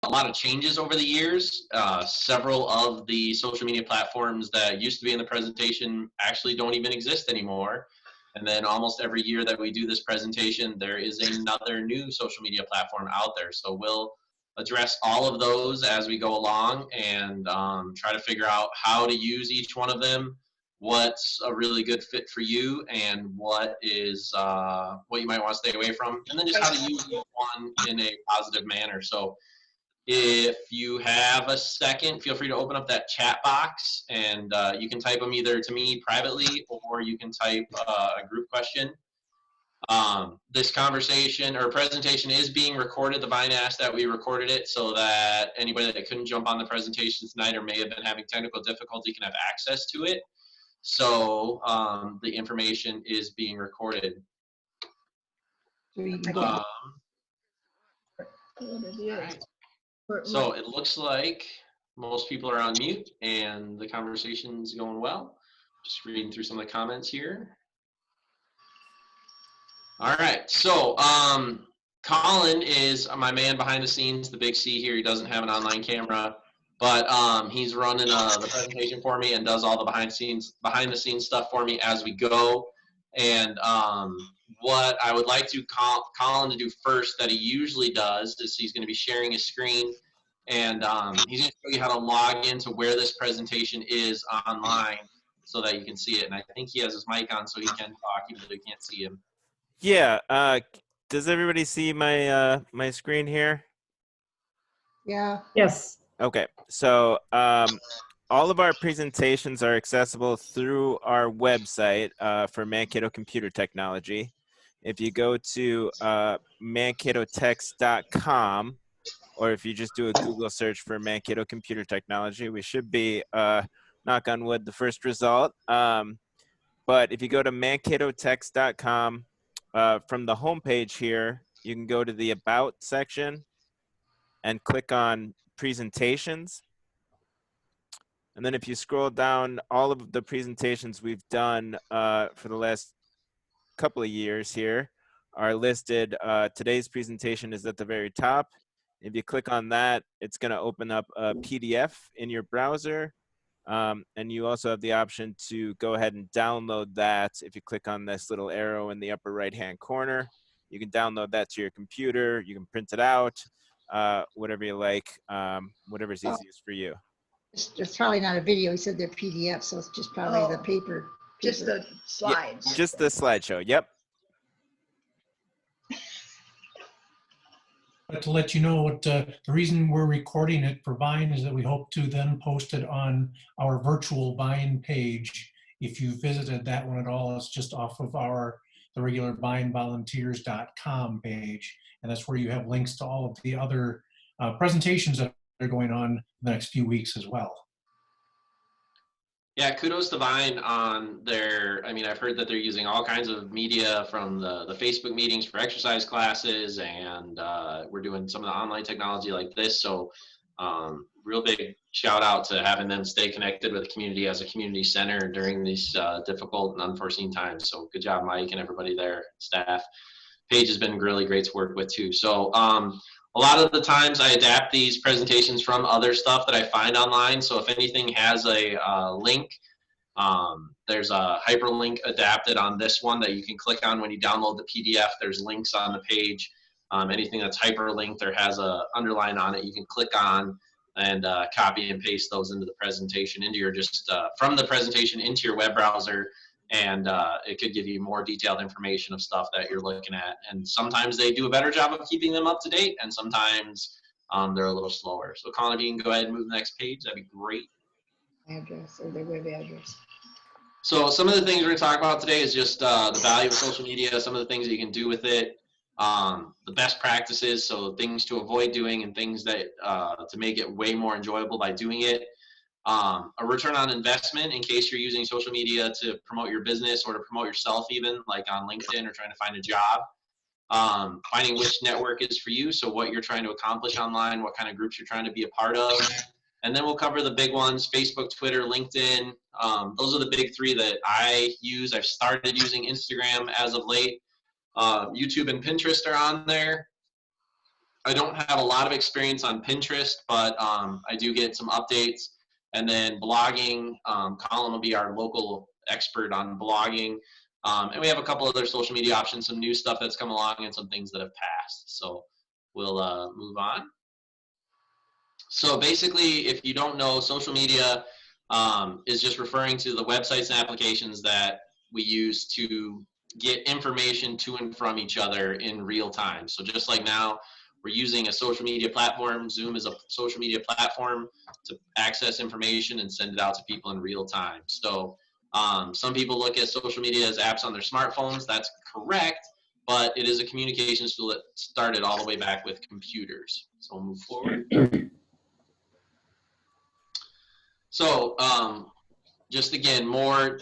a lot of changes over the years. Several of the social media platforms that used to be in the presentation actually don't even exist anymore. And then almost every year that we do this presentation, there is another new social media platform out there. So we'll address all of those as we go along and try to figure out how to use each one of them, what's a really good fit for you, and what is what you might want to stay away from, and then just how to use each one in a positive manner. So if you have a second, feel free to open up that chat box, and you can type them either to me privately or you can type a group question. This conversation or presentation is being recorded. The Vine asked that we recorded it so that anybody that couldn't jump on the presentation tonight or may have been having technical difficulty can have access to it. So the information is being recorded. All right. So it looks like most people are on mute and the conversation's going well. Just reading through some of the comments here. All right, so Colin is my man behind the scenes, the big C here. He doesn't have an online camera, but he's running the presentation for me and does all the behind the scenes stuff for me as we go. And what I would like to Colin to do first that he usually does is he's going to be sharing his screen, and he's going to show you how to log into where this presentation is online so that you can see it. And I think he has his mic on so he can talk even though you can't see him. Yeah. Does everybody see my my screen here? Yeah. Yes. Okay. So all of our presentations are accessible through our website for Mankato Computer Technology. If you go to mankatotext.com, or if you just do a Google search for Mankato Computer Technology, we should be, knock on wood, the first result. But if you go to mankatotext.com, from the homepage here, you can go to the About section and click on Presentations. And then if you scroll down, all of the presentations we've done for the last couple of years here are listed. Today's presentation is at the very top. If you click on that, it's going to open up a PDF in your browser. And you also have the option to go ahead and download that. If you click on this little arrow in the upper right-hand corner, you can download that to your computer. You can print it out, whatever you like, whatever's easiest for you. It's probably not a video. He said they're PDF, so it's just probably the paper. Just the slides. Yeah, just the slideshow. Yep. But to let you know what the reason we're recording it for Vine is that we hope to then post it on our virtual Vine page. If you visited that one at all, it's just off of the regular vinevolunteers.com page. And that's where you have links to all of the other presentations that are going on the next few weeks as well. Yeah, kudos to Vine on their, I mean, I've heard that they're using all kinds of media from the Facebook meetings for exercise classes, and we're doing some of the online technology like this. So real big shout out to having them stay connected with the community as a community center during these difficult and unforeseen times. So good job, Mike, and everybody there, staff. Paige has been really great to work with too. So a lot of the times I adapt these presentations from other stuff that I find online. So if anything has a link, there's a hyperlink adapted on this one that you can click on when you download the PDF. There's links on the page. Anything that's hyperlinked or has a underline on it, you can click on and copy and paste those into the presentation, into your from the presentation into your web browser. And it could give you more detailed information of stuff that you're looking at. And sometimes they do a better job of keeping them up to date, and sometimes they're a little slower. So Colin, if you can go ahead and move the next page, that'd be great. Address or their web address. So some of the things we're going to talk about today is just the value of social media, some of the things that you can do with it, the best practices, so things to avoid doing and things that to make it way more enjoyable by doing it. A return on investment in case you're using social media to promote your business or to promote yourself, even like on LinkedIn or trying to find a job. Finding which network is for you, so what you're trying to accomplish online, what kind of groups you're trying to be a part of. And then we'll cover the big ones: Facebook, Twitter, LinkedIn. Those are the big three that I use. I've started using Instagram as of late. YouTube and Pinterest are on there. I don't have a lot of experience on Pinterest, but I do get some updates. And then blogging, Colin will be our local expert on blogging. And we have a couple other social media options, some new stuff that's come along and some things that have passed. So we'll move on. So basically, if you don't know, social media is just referring to the websites and applications that we use to get information to and from each other in real time. So just like now, we're using a social media platform. Zoom is a social media platform to access information and send it out to people in real time. So some people look at social media as apps on their smartphones. That's correct, but it is a communications tool that started all the way back with computers. So we'll move forward. So just again, more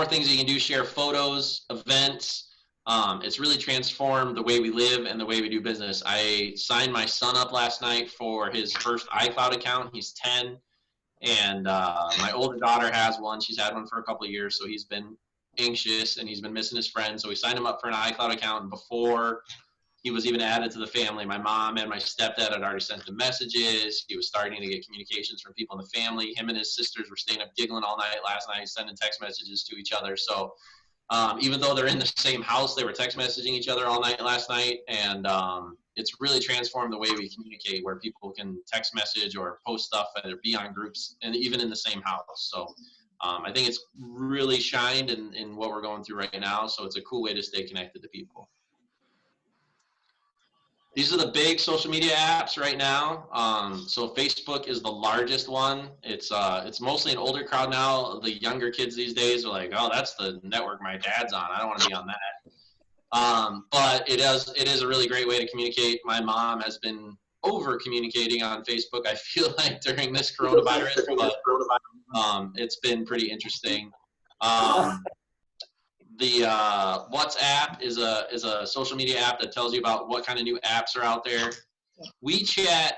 things you can do, share photos, events. It's really transformed the way we live and the way we do business. I signed my son up last night for his first iCloud account. He's 10, and my older daughter has one. She's had one for a couple of years, so he's been anxious and he's been missing his friends. So we signed him up for an iCloud account, and before he was even added to the family, my mom and my stepdad had already sent him messages. He was starting to get communications from people in the family. Him and his sisters were staying up giggling all night last night, sending text messages to each other. So even though they're in the same house, they were text messaging each other all night last night. And it's really transformed the way we communicate, where people can text message or post stuff and be on groups and even in the same house. So I think it's really shined in what we're going through right now. So it's a cool way to stay connected to people. These are the big social media apps right now. So Facebook is the largest one. It's mostly an older crowd now. The younger kids these days are like, oh, that's the network my dad's on. I don't want to be on that. But it is a really great way to communicate. My mom has been over communicating on Facebook, I feel like, during this coronavirus, but it's been pretty interesting. The WhatsApp is a social media app that tells you about what kind of new apps are out there. WeChat,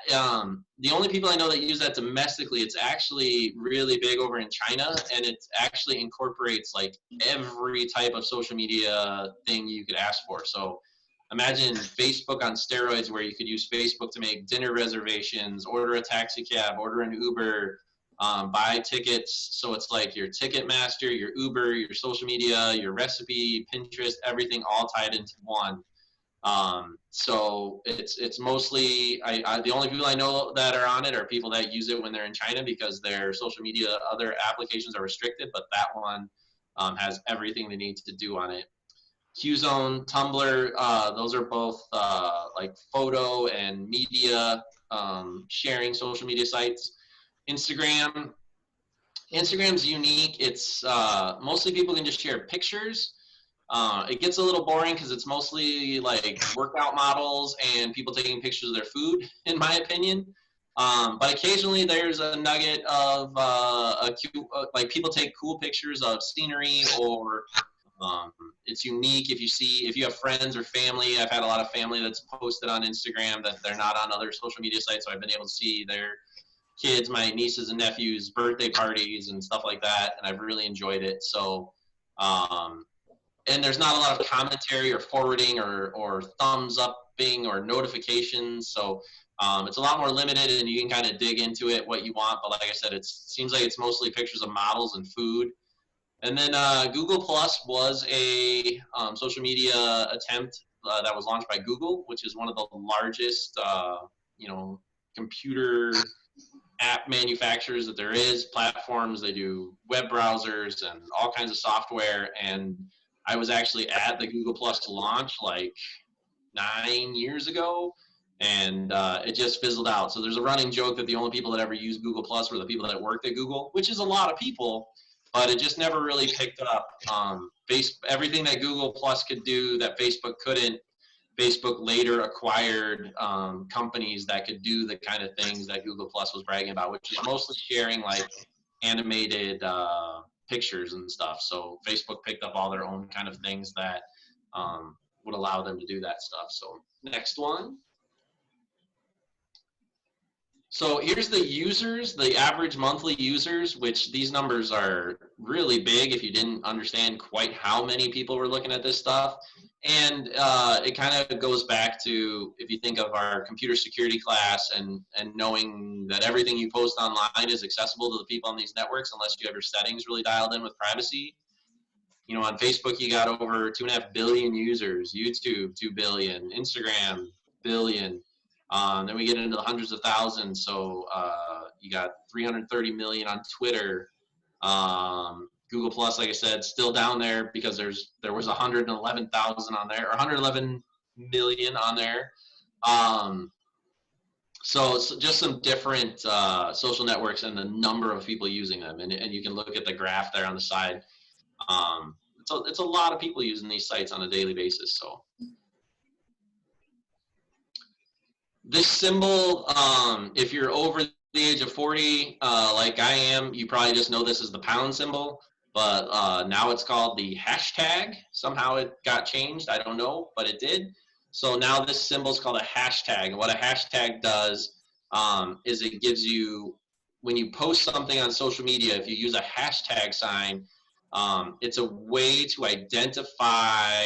the only people I know that use that domestically, it's actually really big over in China, and it actually incorporates like every type of social media thing you could ask for. So imagine Facebook on steroids, where you could use Facebook to make dinner reservations, order a taxi cab, order an Uber, buy tickets. So it's like your Ticketmaster, your Uber, your social media, your recipe, Pinterest, everything all tied into one. So it's mostly, the only people I know that are on it are people that use it when they're in China, because their social media, other applications are restricted, but that one has everything they need to do on it. Qzone, Tumblr, those are both like photo and media sharing social media sites. Instagram's unique. It's mostly people can just share pictures. It gets a little boring because it's mostly like workout models and people taking pictures of their food, in my opinion. But occasionally there's a nugget of like people take cool pictures of scenery, or it's unique if you have friends or family. I've had a lot of family that's posted on Instagram that they're not on other social media sites, so I've been able to see their kids, my nieces and nephews' birthday parties and stuff like that, and I've really enjoyed it. So and there's not a lot of commentary or forwarding or thumbs upping or notifications, so it's a lot more limited, and you can kind of dig into it what you want. But like I said, it seems like it's mostly pictures of models and food. And then Google Plus was a social media attempt that was launched by Google, which is one of the largest computer app manufacturers that there is, platforms. They do web browsers and all kinds of software. And I was actually at the Google Plus launch like 9 years ago, and it just fizzled out. So there's a running joke that the only people that ever used Google Plus were the people that worked at Google, which is a lot of people, but it just never really picked up. Everything that Google Plus could do that Facebook couldn't, Facebook later acquired companies that could do the kind of things that Google Plus was bragging about, which is mostly sharing like animated pictures and stuff. So Facebook picked up all their own kind of things that would allow them to do that stuff. So next one. So here's the users, the average monthly users, which these numbers are really big if you didn't understand quite how many people were looking at this stuff. And it kind of goes back to, if you think of our computer security class and knowing that everything you post online is accessible to the people on these networks unless you have your settings really dialed in with privacy. You know, on Facebook, you got over 2.5 billion users, YouTube, 2 billion, Instagram, billion. Then we get into the hundreds of thousands. So you got 330 million on Twitter. Google Plus, like I said, still down there because there was 111,000 on there, or 111 million on there. So just some different social networks and the number of people using them, and you can look at the graph there on the side. It's a lot of people using these sites on a daily basis. So this symbol, if you're over the age of 40, like I am, you probably just know this as the pound symbol, but now it's called the hashtag. Somehow it got changed. I don't know, but it did. So now this symbol is called a hashtag. And what a hashtag does is it gives you, when you post something on social media, if you use a hashtag sign, it's a way to identify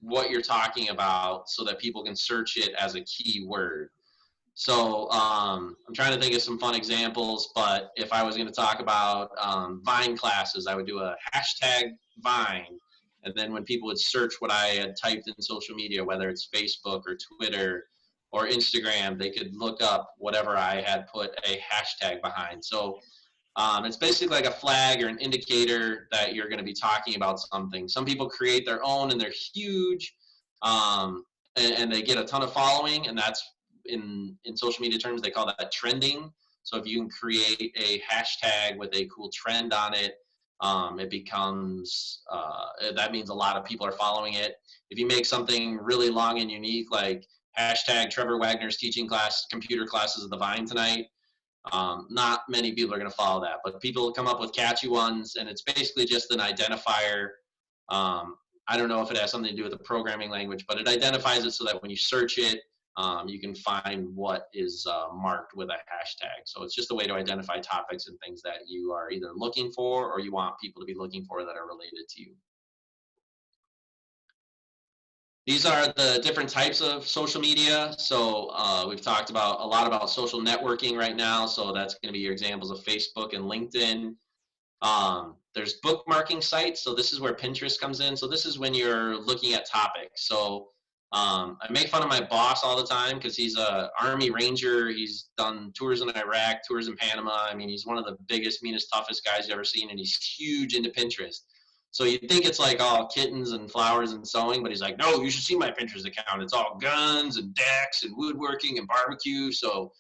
what you're talking about so that people can search it as a keyword. So I'm trying to think of some fun examples, but if I was going to talk about Vine classes, I would do a hashtag Vine. And then when people would search what I had typed in social media, whether it's Facebook or Twitter or Instagram, they could look up whatever I had put a hashtag behind. So it's basically like a flag or an indicator that you're going to be talking about something. Some people create their own and they're huge, and they get a ton of following, and that's in social media terms, they call that trending. So if you can create a hashtag with a cool trend on it, it becomes, that means a lot of people are following it. If you make something really long and unique, like hashtag Trevor Wagner's teaching class, computer classes of the Vine tonight, not many people are going to follow that, but people come up with catchy ones, and it's basically just an identifier. I don't know if it has something to do with the programming language, but it identifies it so that when you search it, you can find what is marked with a hashtag. So it's just a way to identify topics and things that you are either looking for or you want people to be looking for that are related to you. These are the different types of social media. So we've talked about a lot about social networking right now. So that's going to be your examples of Facebook and LinkedIn. There's bookmarking sites. So this is where Pinterest comes in. So this is when you're looking at topics. So I make fun of my boss all the time because he's a Army Ranger. He's done tours in Iraq, tours in Panama. I mean, he's one of the biggest, meanest, toughest guys you've ever seen, and he's huge into Pinterest. So you'd think it's like all kittens and flowers and sewing, but he's like, no, you should see my Pinterest account. It's all guns and decks and woodworking and barbecue. So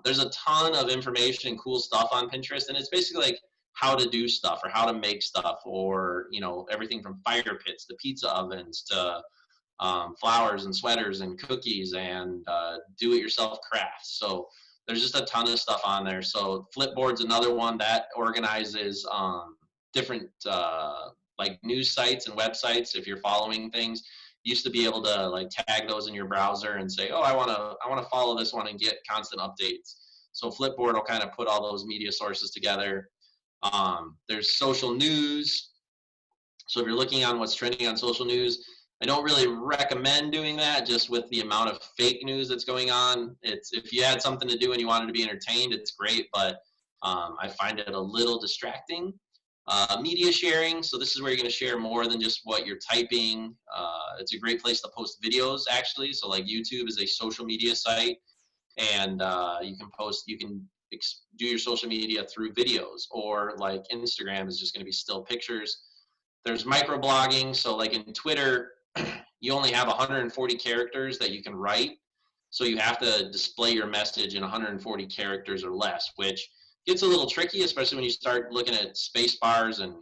there's a ton of information and cool stuff on Pinterest, and it's basically like how to do stuff or how to make stuff, or everything from fire pits to pizza ovens to flowers and sweaters and cookies and do-it-yourself crafts. So there's just a ton of stuff on there. So Flipboard's another one that organizes different like news sites and websites. If you're following things, you used to be able to like tag those in your browser and say, oh, I want to follow this one and get constant updates. So Flipboard will kind of put all those media sources together. There's social news. So if you're looking on what's trending on social news, I don't really recommend doing that, just with the amount of fake news that's going on. It's, if you had something to do and you wanted to be entertained, it's great, but I find it a little distracting. Media sharing, so this is where you're going to share more than just what you're typing. It's a great place to post videos, actually. So like YouTube is a social media site, and you can do your social media through videos, or like Instagram is just going to be still pictures. There's microblogging, so like in Twitter, you only have 140 characters that you can write, so you have to display your message in 140 characters or less, which gets a little tricky, especially when you start looking at space bars and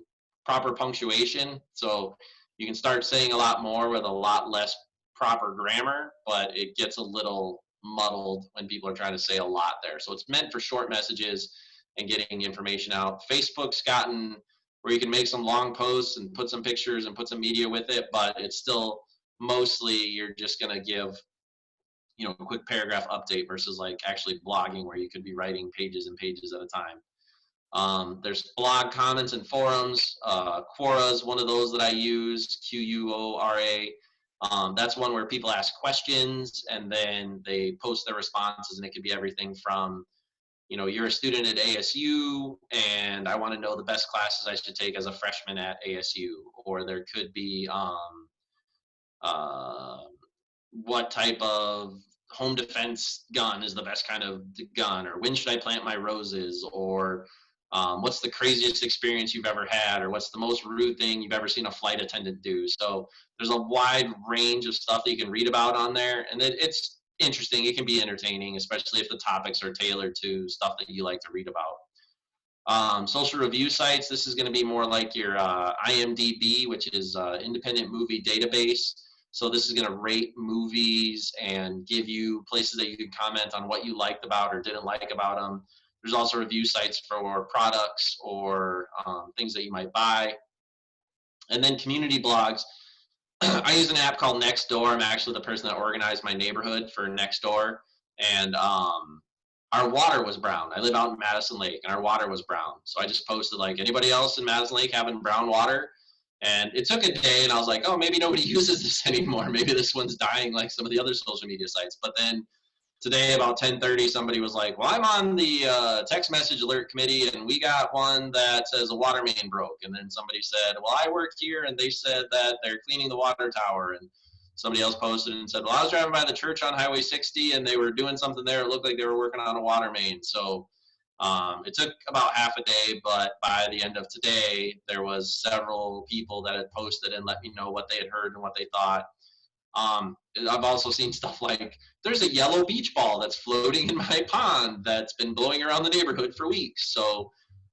proper punctuation. So you can start saying a lot more with a lot less proper grammar, but it gets a little muddled when people are trying to say a lot there. So it's meant for short messages and getting information out. Facebook's gotten where you can make some long posts and put some pictures and put some media with it, but it's still mostly you're just going to give a quick paragraph update versus like actually blogging where you could be writing pages and pages at a time. There's blog comments and forums. Quora is one of those that I use, Quora. That's one where people ask questions and then they post their responses, and it could be everything from, you know, you're a student at ASU and I want to know the best classes I should take as a freshman at ASU. Or there could be what type of home defense gun is the best kind of gun, or when should I plant my roses, or what's the craziest experience you've ever had, or what's the most rude thing you've ever seen a flight attendant do. So there's a wide range of stuff that you can read about on there, and it's interesting. It can be entertaining, especially if the topics are tailored to stuff that you like to read about. Social review sites, this is going to be more like your IMDb, which is Independent Movie Database. So this is going to rate movies and give you places that you can comment on what you liked about or didn't like about them. There's also review sites for products or things that you might buy. And then community blogs. I use an app called Nextdoor. I'm actually the person that organized my neighborhood for Nextdoor. And our water was brown. I live out in Madison Lake, and our water was brown. So I just posted, like, anybody else in Madison Lake having brown water? And it took a day, and I was like, oh, maybe nobody uses this anymore. Maybe this one's dying like some of the other social media sites. But then today about 10:30, somebody was like, well, I'm on the text message alert committee, and we got one that says a water main broke. And then somebody said, well, I work here, and they said that they're cleaning the water tower. And somebody else posted and said, well, I was driving by the church on Highway 60, and they were doing something there. It looked like they were working on a water main. So it took about half a day, but by the end of today, there was several people that had posted and let me know what they had heard and what they thought. I've also seen stuff like, there's a yellow beach ball that's floating in my pond that's been blowing around the neighborhood for weeks. So,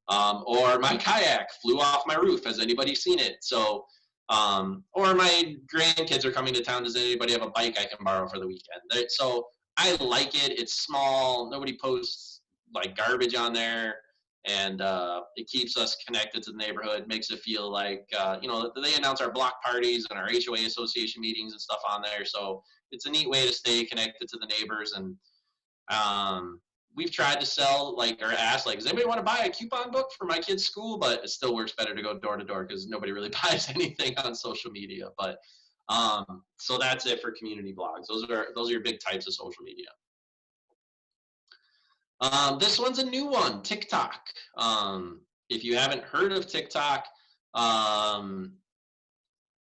or my kayak flew off my roof. Has anybody seen it? So, or my grandkids are coming to town. Does anybody have a bike I can borrow for the weekend? So I like it. It's small. Nobody posts like garbage on there, and it keeps us connected to the neighborhood, makes it feel like, you know, they announce our block parties and our HOA association meetings and stuff on there. So it's a neat way to stay connected to the neighbors. And we've tried to sell, like, or ask, like, does anybody want to buy a coupon book for my kid's school? But it still works better to go door to door because nobody really buys anything on social media. But so that's it for community blogs. Those are your big types of social media. This one's a new one, TikTok. If you haven't heard of TikTok,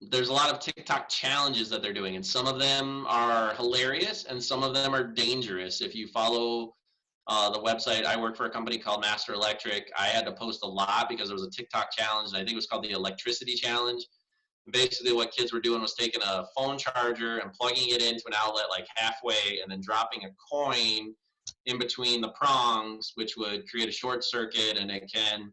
there's a lot of TikTok challenges that they're doing, and some of them are hilarious and some of them are dangerous. If you follow the website, I work for a company called Master Electric. I had to post a lot because there was a TikTok challenge, and I think it was called the electricity challenge. Basically what kids were doing was taking a phone charger and plugging it into an outlet like halfway and then dropping a coin in between the prongs, which would create a short circuit. And it can,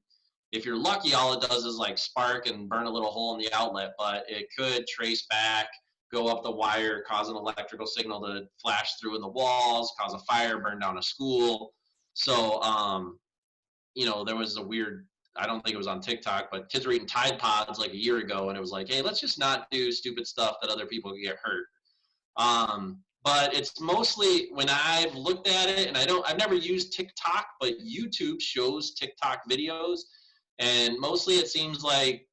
if you're lucky, all it does is like spark and burn a little hole in the outlet, but it could trace back, go up the wire, cause an electrical signal to flash through in the walls, cause a fire, burn down a school. So you know, there was a weird, I don't think it was on TikTok, but kids were eating Tide Pods like a year ago, and it was like, hey, let's just not do stupid stuff that other people can get hurt. But it's mostly, when I've looked at it, and I've never used TikTok, but YouTube shows TikTok videos, and mostly it seems like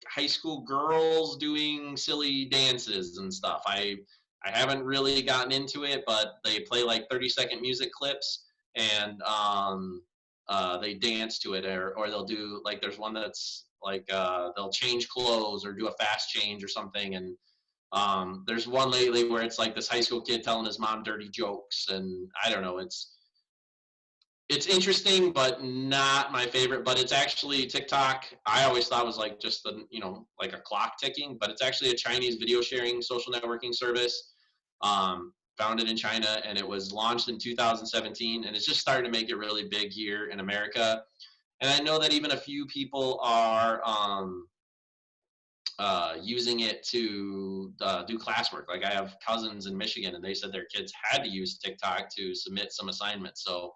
high school girls doing silly dances and stuff. I haven't really gotten into it, but they play like 30-second music clips, and they dance to it, or they'll do, like, there's one that's like they'll change clothes or do a fast change or something. And there's one lately where it's like this high school kid telling his mom dirty jokes, and I don't know, it's interesting, but not my favorite. But it's actually TikTok, I always thought was like just the, you know, like a clock ticking, but it's actually a Chinese video sharing social networking service, founded in China, and it was launched in 2017, and it's just starting to make it really big here in America. And I know that even a few people are using it to do classwork. Like, I have cousins in Michigan, and they said their kids had to use TikTok to submit some assignments. So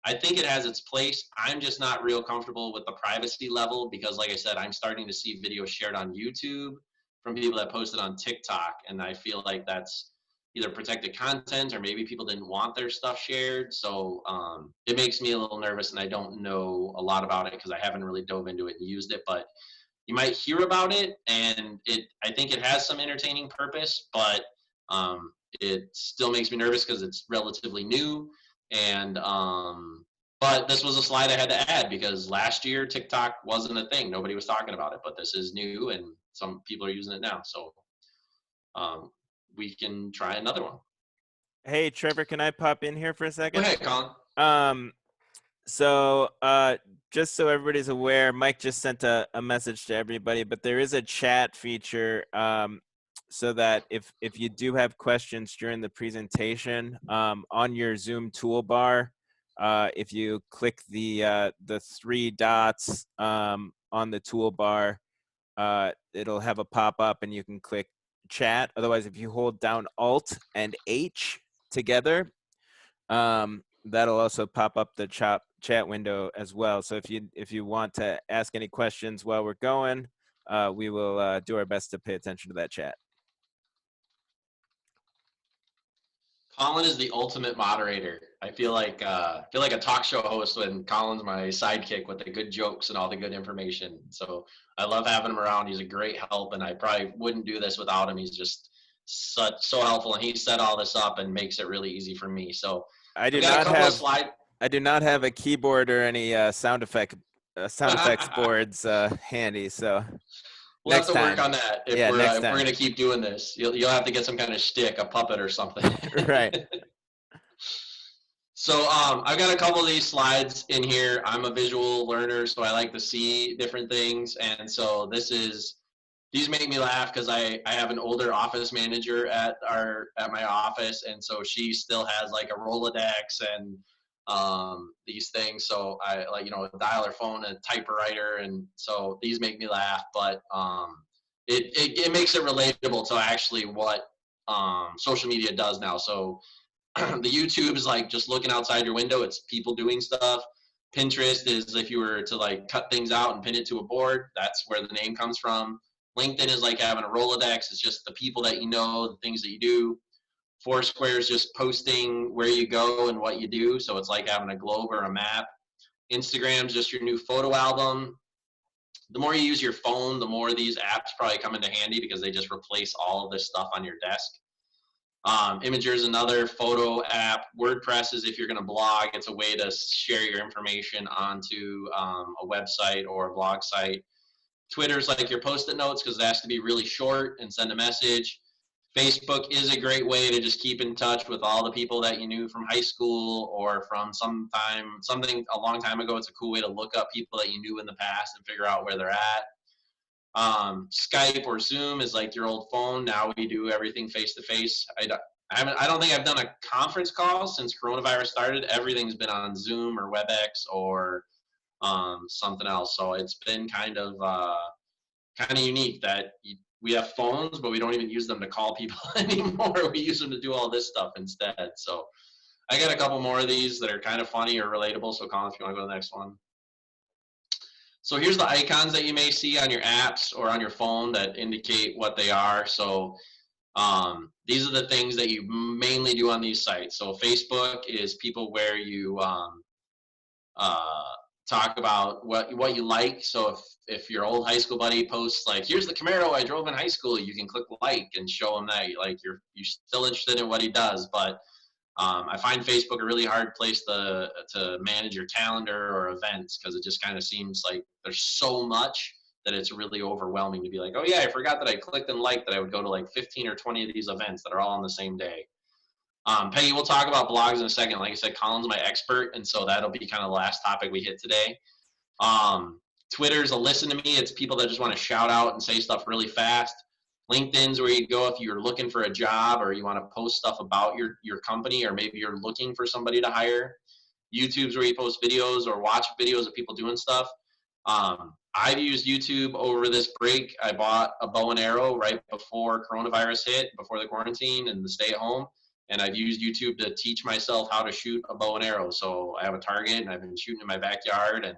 I think it has its place. I'm just not real comfortable with the privacy level because, like I said, I'm starting to see videos shared on YouTube from people that posted on TikTok, and I feel like that's either protected content or maybe people didn't want their stuff shared. So it makes me a little nervous, and I don't know a lot about it because I haven't really dove into it and used it. But you might hear about it, and I think it has some entertaining purpose, but it still makes me nervous because it's relatively new. And but this was a slide I had to add because last year TikTok wasn't a thing. Nobody was talking about it, but this is new, and some people are using it now. So we can try another one. Hey, Trevor, can I pop in here for a Go second? ahead, Colin. So just so everybody's aware, Mike just sent a message to everybody, but there is a chat feature so that if you do have questions during the presentation on your Zoom toolbar, if you click the 3 dots on the toolbar, it'll have a pop-up and you can click chat. Otherwise, if you hold down Alt and H together, that'll also pop up the chat window as well. So if you want to ask any questions while we're going, we will do our best to pay attention to that chat. Colin is the ultimate moderator. I feel like a talk show host when Colin's my sidekick with the good jokes and all the good information. So I love having him around. He's a great help, and I probably wouldn't do this without him. He's just so helpful, and he set all this up and makes it really easy for me. So I do not have a keyboard or any sound effects boards handy. So we'll next have to work time. on that if Yeah, we're next if we're time. gonna keep doing this. You'll have to get some kind of shtick, a puppet or something. Right. So I've got a couple of these slides in here. I'm a visual learner, so I like to see different things. And so these make me laugh because I have an older office manager at my office, and so she still has like a Rolodex and these things. So I like, a dialer phone, a typewriter, and so these make me laugh. But it makes it relatable to actually what social media does now. So the YouTube is like just looking outside your window. It's people doing stuff. Pinterest is if you were to like cut things out and pin it to a board, that's where the name comes from. LinkedIn is like having a Rolodex. It's just the people that you know, the things that you do. Foursquare is just posting where you go and what you do. So it's like having a globe or a map. Instagram's just your new photo album. The more you use your phone, the more these apps probably come into handy because they just replace all of this stuff on your desk. Imager is another photo app. WordPress is if you're going to blog, it's a way to share your information onto a website or a blog site. Twitter's like your post-it notes because it has to be really short and send a message. Facebook is a great way to just keep in touch with all the people that you knew from high school or from something a long time ago. It's a cool way to look up people that you knew in the past and figure out where they're at. Skype or Zoom is like your old phone. Now we do everything face to face. I don't think I've done a conference call since coronavirus started. Everything's been on Zoom or WebEx or something else. So it's been kind of unique that we have phones, but we don't even use them to call people anymore. We use them to do all this stuff instead. So I got a couple more of these that are kind of funny or relatable. So Colin, if you want to go to the next one. So here's the icons that you may see on your apps or on your phone that indicate what they are. So these are the things that you mainly do on these sites. So Facebook is people where you talk about what you like. So if your old high school buddy posts like, here's the Camaro I drove in high school, you can click like and show him that you're still interested in what he does. But I find Facebook a really hard place to manage your calendar or events because it just kind of seems like there's so much that it's really overwhelming to be like, oh yeah, I forgot that I clicked and liked that I would go to like 15 or 20 of these events that are all on the same day. Peggy, we'll talk about blogs in a second. Like I said, Colin's my expert, and so that'll be kind of the last topic we hit today. Twitter's a listen to me. It's people that just want to shout out and say stuff really fast. LinkedIn's where you go if you're looking for a job or you want to post stuff about your company, or maybe you're looking for somebody to hire. YouTube's where you post videos or watch videos of people doing stuff. I've used YouTube over this break. I bought a bow and arrow right before coronavirus hit, before the quarantine and the stay at home. And I've used YouTube to teach myself how to shoot a bow and arrow. So I have a target and I've been shooting in my backyard, and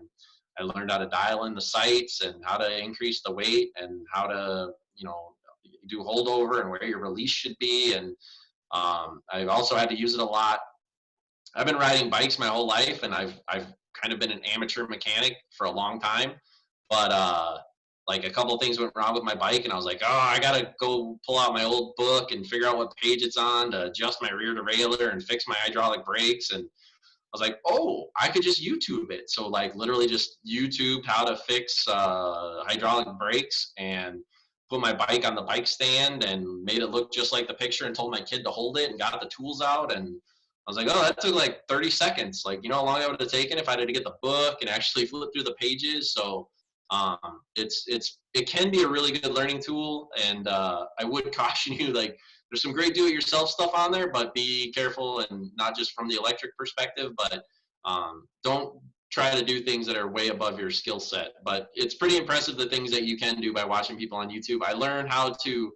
I learned how to dial in the sights and how to increase the weight and how to, do holdover and where your release should be. And I've also had to use it a lot. I've been riding bikes my whole life, and I've kind of been an amateur mechanic for a long time. But like a couple of things went wrong with my bike, and I was like, oh, I gotta go pull out my old book and figure out what page it's on to adjust my rear derailleur and fix my hydraulic brakes. And I was like, oh, I could just YouTube it. So like literally just YouTube how to fix hydraulic brakes and put my bike on the bike stand and made it look just like the picture and told my kid to hold it and got the tools out. And I was like, oh, that took like 30 seconds. Like, you know how long that would have taken if I had to get the book and actually flip through the pages. So it can be a really good learning tool. And I would caution you, like, there's some great do-it-yourself stuff on there, but be careful, and not just from the electric perspective, but don't try to do things that are way above your skill set. But it's pretty impressive the things that you can do by watching people on YouTube. I learned how to,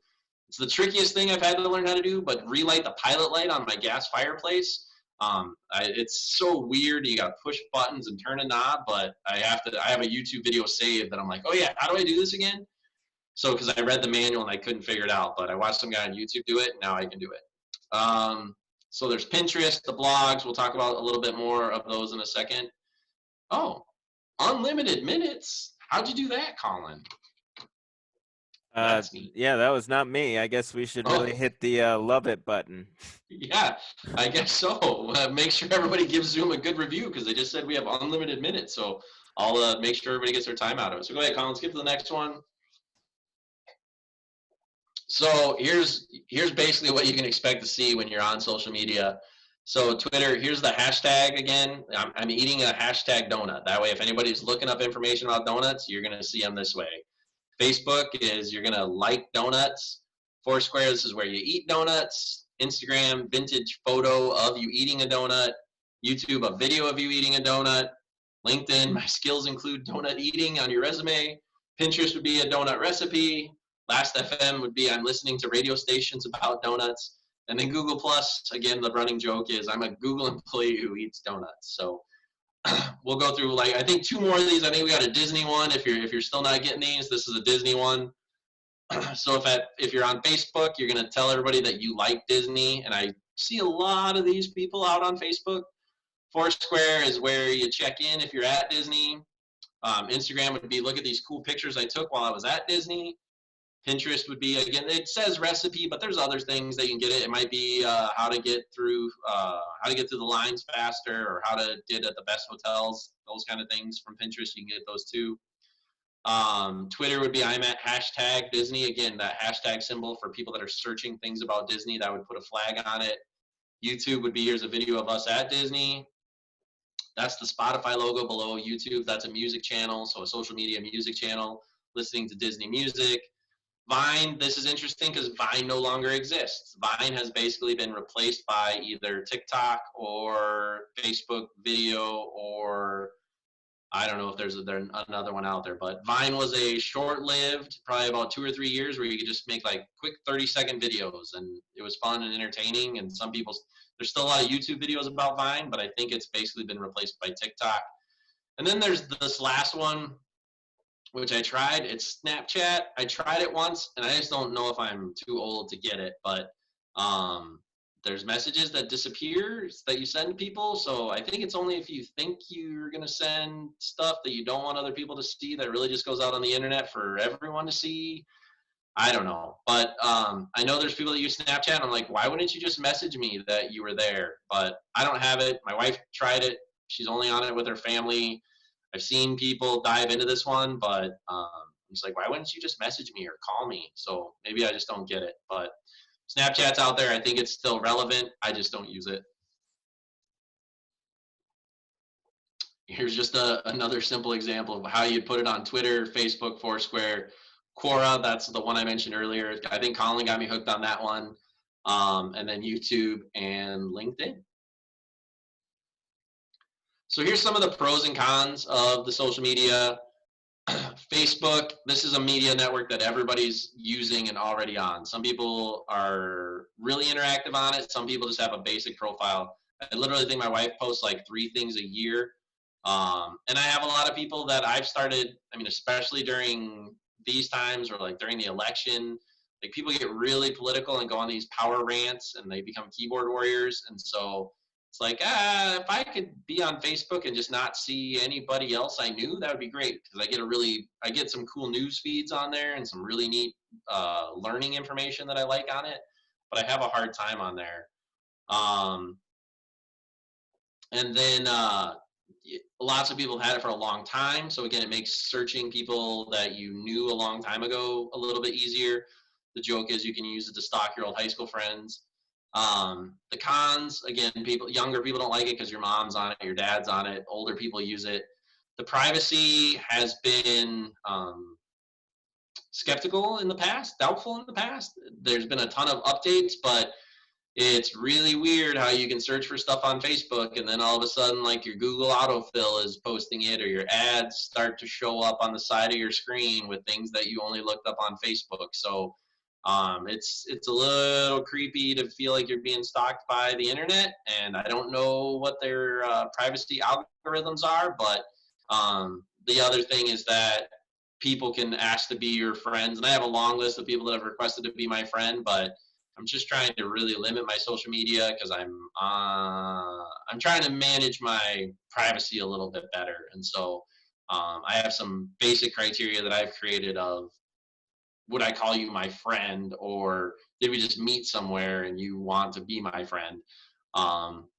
it's the trickiest thing I've had to learn how to do, but relight the pilot light on my gas fireplace. It's so weird. You got to push buttons and turn a knob, but I have a YouTube video saved that I'm like, oh yeah, how do I do this again? So, because I read the manual and I couldn't figure it out, but I watched some guy on YouTube do it, and now I can do it. So there's Pinterest, the blogs. We'll talk about a little bit more of those in a second. Oh, unlimited minutes. How'd you do that, Colin? That's neat. Yeah, that was not me. I guess we should really hit the love it button. Yeah, I guess so. Make sure everybody gives Zoom a good review, because they just said we have unlimited minutes. So I'll make sure everybody gets their time out of it. So go ahead, Colin, skip to the next one. So here's basically what you can expect to see when you're on social media. So Twitter, here's the hashtag again. I'm eating a hashtag donut. That way, if anybody's looking up information about donuts, you're going to see them this way. Facebook is you're going to like donuts. Foursquare, this is where you eat donuts. Instagram, vintage photo of you eating a donut. YouTube, a video of you eating a donut. LinkedIn, my skills include donut eating on your resume. Pinterest would be a donut recipe. Last FM would be I'm listening to radio stations about donuts. And then Google Plus, again, the running joke is I'm a Google employee who eats donuts. So we'll go through, like, I think 2 more of these. I think we got a Disney one. If you're still not getting these, this is a Disney one. So if you're on Facebook, you're going to tell everybody that you like Disney. And I see a lot of these people out on Facebook. Foursquare is where you check in if you're at Disney. Instagram would be look at these cool pictures I took while I was at Disney. Pinterest would be, again, it says recipe, but there's other things that you can get it. It might be how to get through the lines faster, or how to get at the best hotels, those kind of things from Pinterest. You can get those too. Twitter would be I'm at hashtag Disney. Again, that hashtag symbol for people that are searching things about Disney, that would put a flag on it. YouTube would be here's a video of us at Disney. That's the Spotify logo below YouTube. That's a music channel, so a social media music channel, listening to Disney music. Vine, this is interesting because Vine no longer exists. Vine has basically been replaced by either TikTok or Facebook video, or I don't know if there's another one out there, but Vine was a short-lived, probably about 2 or 3 years, where you could just make like quick 30-second videos, and it was fun and entertaining. And there's still a lot of YouTube videos about Vine, but I think it's basically been replaced by TikTok. And then there's this last one, which I tried. It's Snapchat. I tried it once, and I just don't know if I'm too old to get it, but there's messages that disappear that you send to people. So I think it's only if you think you're going to send stuff that you don't want other people to see that really just goes out on the internet for everyone to see. I don't know. But I know there's people that use Snapchat. I'm like, why wouldn't you just message me that you were there? But I don't have it. My wife tried it. She's only on it with her family. I've seen people dive into this one, but I'm just like, why wouldn't you just message me or call me? So maybe I just don't get it. But Snapchat's out there. I think it's still relevant. I just don't use it. Here's just another simple example of how you'd put it on Twitter, Facebook, Foursquare, Quora. That's the one I mentioned earlier. I think Colin got me hooked on that one. And then YouTube and LinkedIn. So here's some of the pros and cons of the social media. Facebook, this is a media network that everybody's using and already on. Some people are really interactive on it. Some people just have a basic profile. I literally think my wife posts like 3 things a year. And I have a lot of people that I've started, I mean, especially during these times or like during the election, like people get really political and go on these power rants and they become keyboard warriors. And so it's like, if I could be on Facebook and just not see anybody else I knew, that would be great, because I get some cool news feeds on there and some really neat learning information that I like on it. But I have a hard time on there. And then lots of people have had it for a long time. So again, it makes searching people that you knew a long time ago a little bit easier. The joke is you can use it to stalk your old high school friends. The cons, again, younger people don't like it because your mom's on it, your dad's on it, older people use it. The privacy has been skeptical in the past, doubtful in the past. There's been a ton of updates, but it's really weird how you can search for stuff on Facebook and then all of a sudden, like, your Google autofill is posting it, or your ads start to show up on the side of your screen with things that you only looked up on Facebook. So it's a little creepy to feel like you're being stalked by the internet, and I don't know what their privacy algorithms are, but the other thing is that people can ask to be your friends, and I have a long list of people that have requested to be my friend, but I'm just trying to really limit my social media because I'm trying to manage my privacy a little bit better. And so I have some basic criteria that I've created of, would I call you my friend, or did we just meet somewhere and you want to be my friend?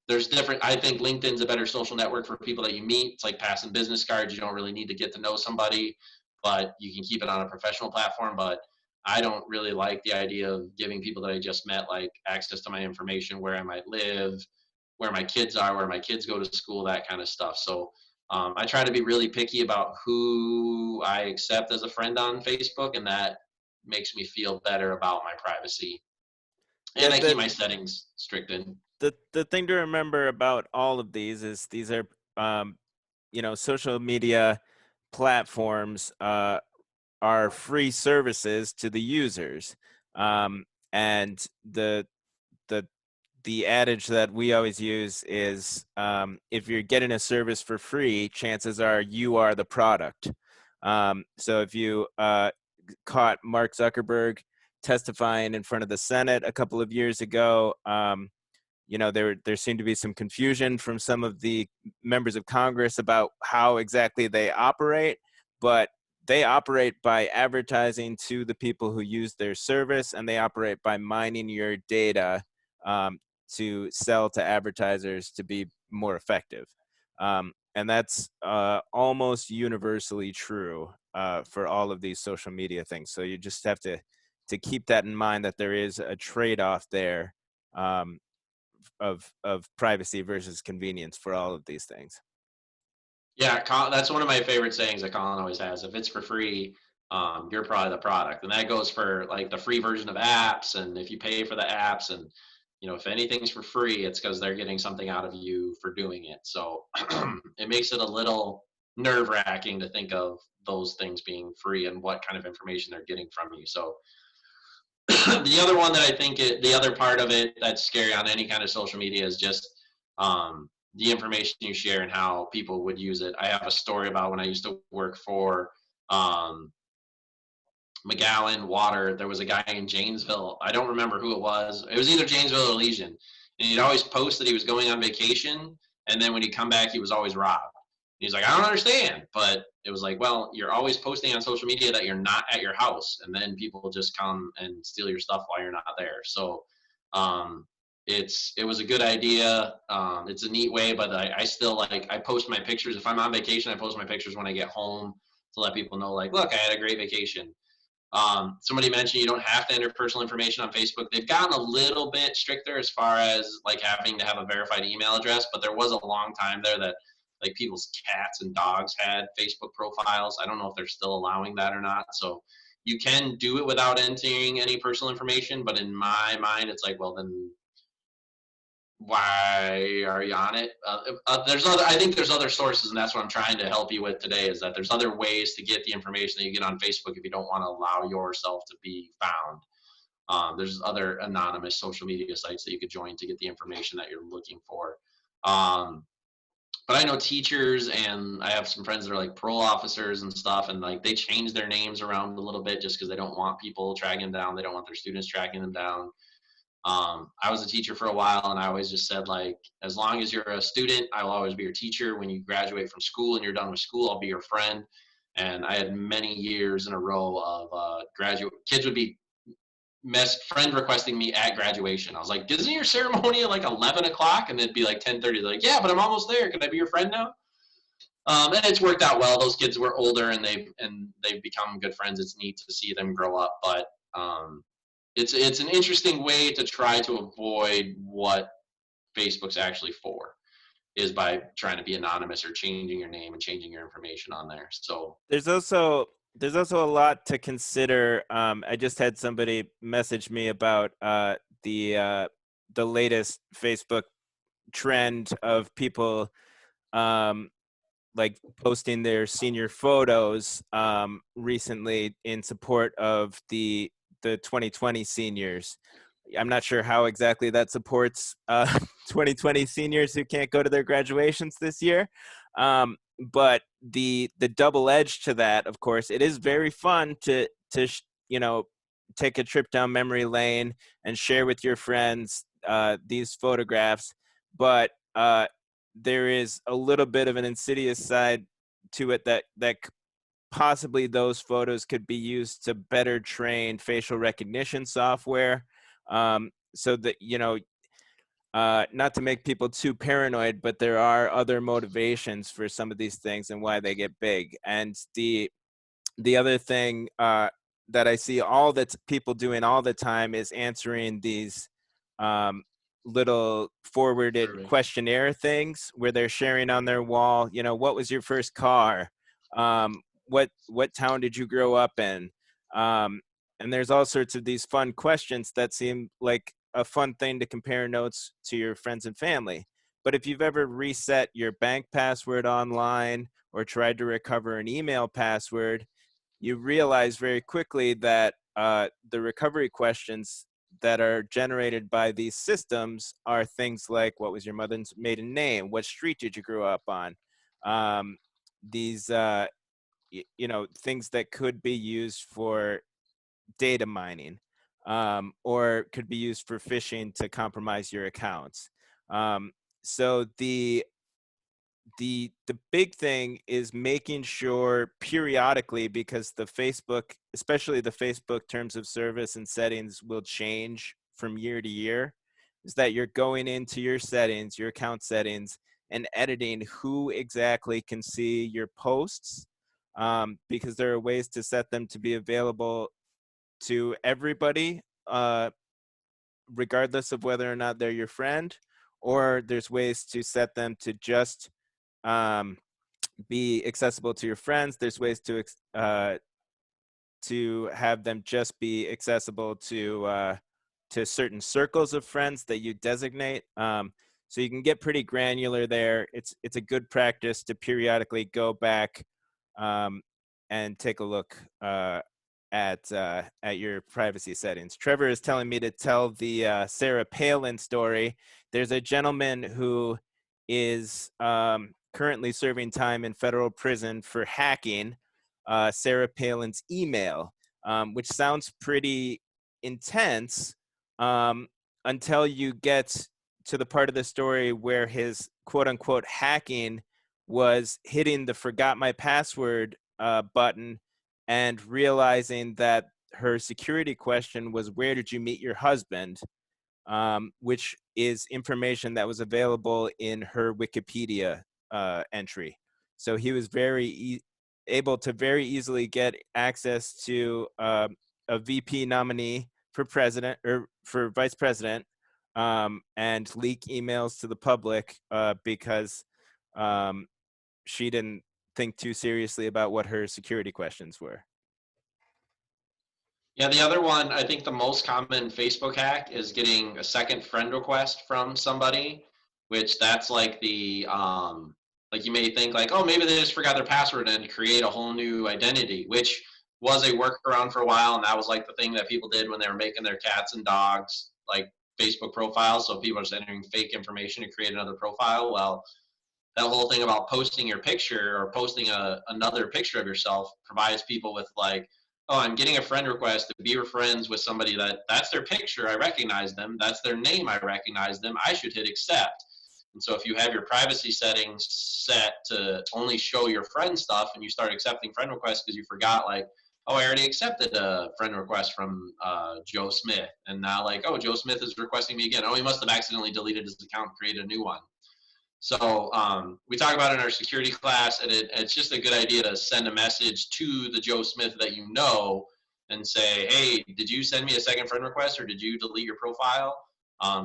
There's different, I think LinkedIn's a better social network for people that you meet. It's like passing business cards. You don't really need to get to know somebody, but you can keep it on a professional platform. But I don't really like the idea of giving people that I just met like access to my information, where I might live, where my kids are, where my kids go to school, that kind of stuff. So I try to be really picky about who I accept as a friend on Facebook, and that makes me feel better about my privacy. And I keep my settings strict in. The thing to remember about all of these is these are social media platforms are free services to the users, and the adage that we always use is, if you're getting a service for free, chances are you are the product. So if you caught Mark Zuckerberg testifying in front of the Senate a couple of years ago, there seemed to be some confusion from some of the members of Congress about how exactly they operate, but they operate by advertising to the people who use their service, and they operate by mining your data to sell to advertisers to be more effective. And that's almost universally true for all of these social media things. So you just have to keep that in mind, that there is a trade-off there of privacy versus convenience for all of these things. Yeah, that's one of my favorite sayings that Colin always has. If it's for free, you're probably the product. And that goes for like the free version of apps, and if you pay for the apps, and if anything's for free, it's because they're getting something out of you for doing it. So it makes it a little nerve-wracking to think of those things being free and what kind of information they're getting from you. So the other one that I think the other part of it that's scary on any kind of social media is just the information you share and how people would use it. I have a story about when I used to work for McAllen Water. There was a guy in Janesville. I don't remember who it was. It was either Janesville or Legion. And he'd always post that he was going on vacation. And then when he'd come back, he was always robbed. He's like, I don't understand. But it was like, well, you're always posting on social media that you're not at your house. And then people just come and steal your stuff while you're not there. So it was a good idea. It's a neat way, but I still I post my pictures. If I'm on vacation, I post my pictures when I get home to let people know, like, look, I had a great vacation. Somebody mentioned you don't have to enter personal information on Facebook. They've gotten a little bit stricter as far as like having to have a verified email address, but there was a long time there that like people's cats and dogs had Facebook profiles. I don't know if they're still allowing that or not. So you can do it without entering any personal information, but in my mind, it's like, well, then why are you on it? I think there's other sources, and that's what I'm trying to help you with today, is that there's other ways to get the information that you get on Facebook if you don't want to allow yourself to be found. There's other anonymous social media sites that you could join to get the information that you're looking for. But I know teachers, and I have some friends that are like parole officers and stuff, and like they change their names around a little bit just because they don't want people tracking them down. They don't want their students tracking them down. I was a teacher for a while, and I always just said, like, as long as you're a student, I will always be your teacher. When you graduate from school and you're done with school, I'll be your friend. And I had many years in a row of graduate kids would be friend requesting me at graduation. I was like, isn't your ceremony at like 11 o'clock? And it'd be like 10:30. They're like, yeah, but I'm almost there. Can I be your friend now? And it's worked out well. Those kids were older, and they've become good friends. It's neat to see them grow up, but it's an interesting way to try to avoid what Facebook's actually for, is by trying to be anonymous or changing your name and changing your information on there. So There's also a lot to consider. I just had somebody message me about the latest Facebook trend of people like posting their senior photos recently in support of the 2020 seniors. I'm not sure how exactly that supports 2020 seniors who can't go to their graduations this year. But the double edge to that, of course, it is very fun to take a trip down memory lane and share with your friends these photographs. But there is a little bit of an insidious side to it that possibly those photos could be used to better train facial recognition software. So that, not to make people too paranoid, but there are other motivations for some of these things and why they get big. And the other thing that I see all that people doing all the time is answering these little forwarded questionnaire things where they're sharing on their wall, what was your first car? What town did you grow up in? And there's all sorts of these fun questions that seem like a fun thing to compare notes to your friends and family. But if you've ever reset your bank password online or tried to recover an email password, you realize very quickly that the recovery questions that are generated by these systems are things like, what was your mother's maiden name? What street did you grow up on? These things that could be used for data mining, or could be used for phishing to compromise your accounts. So the big thing is making sure periodically, because the Facebook, especially the Facebook terms of service and settings, will change from year to year, is that you're going into your settings, your account settings, and editing who exactly can see your posts, because there are ways to set them to be available to everybody, regardless of whether or not they're your friend, or there's ways to set them to just be accessible to your friends. There's ways to have them just be accessible to certain circles of friends that you designate. So you can get pretty granular there. It's a good practice to periodically go back and take a look at your privacy settings. Trevor is telling me to tell the Sarah Palin story. There's a gentleman who is currently serving time in federal prison for hacking Sarah Palin's email, which sounds pretty intense until you get to the part of the story where his quote unquote hacking was hitting the forgot my password button and realizing that her security question was, where did you meet your husband? Which is information that was available in her Wikipedia entry. So he was able to very easily get access to a VP nominee for president or for vice president, and leak emails to the public because she didn't think too seriously about what her security questions were. Yeah, the other one, I think the most common Facebook hack is getting a second friend request from somebody, which that's like like you may think like, oh, maybe they just forgot their password and create a whole new identity, which was a workaround for a while. And that was like the thing that people did when they were making their cats and dogs, like Facebook profiles. So people are just entering fake information to create another profile. Well, that whole thing about posting your picture or posting another picture of yourself provides people with like, oh, I'm getting a friend request to be friends with somebody that's their picture, I recognize them, that's their name, I recognize them, I should hit accept. And so if you have your privacy settings set to only show your friend stuff and you start accepting friend requests because you forgot, like, oh, I already accepted a friend request from Joe Smith, and now like, oh, Joe Smith is requesting me again. Oh, he must have accidentally deleted his account and created a new one. So we talk about it in our security class, and it's just a good idea to send a message to the Joe Smith that you know and say, hey, did you send me a second friend request, or did you delete your profile?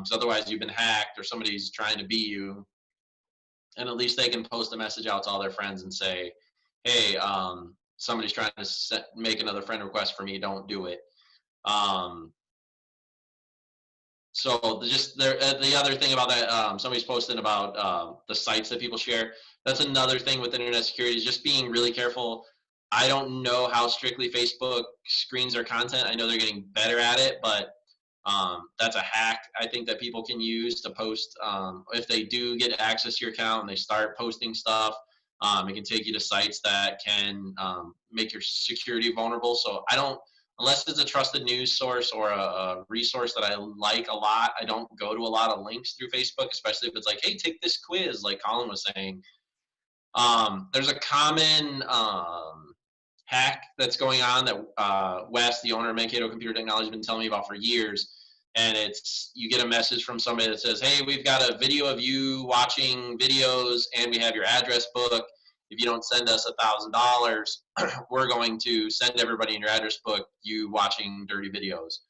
So otherwise you've been hacked or somebody's trying to be you. And at least they can post a message out to all their friends and say, hey, somebody's trying to make another friend request for me, don't do it. So just the other thing about that, somebody's posting about the sites that people share. That's another thing with internet security, is just being really careful. I don't know how strictly Facebook screens their content. I know they're getting better at it, but that's a hack I think that people can use to post. If they do get access to your account and they start posting stuff, it can take you to sites that can make your security vulnerable. So I don't, unless it's a trusted news source or a resource that I like a lot, I don't go to a lot of links through Facebook, especially if it's like, hey, take this quiz, like Colin was saying. There's a common hack that's going on that Wes, the owner of Mankato Computer Technology, has been telling me about for years. And it's, you get a message from somebody that says, hey, we've got a video of you watching videos and we have your address book. If you don't send us $1,000, we're going to send everybody in your address book you watching dirty videos.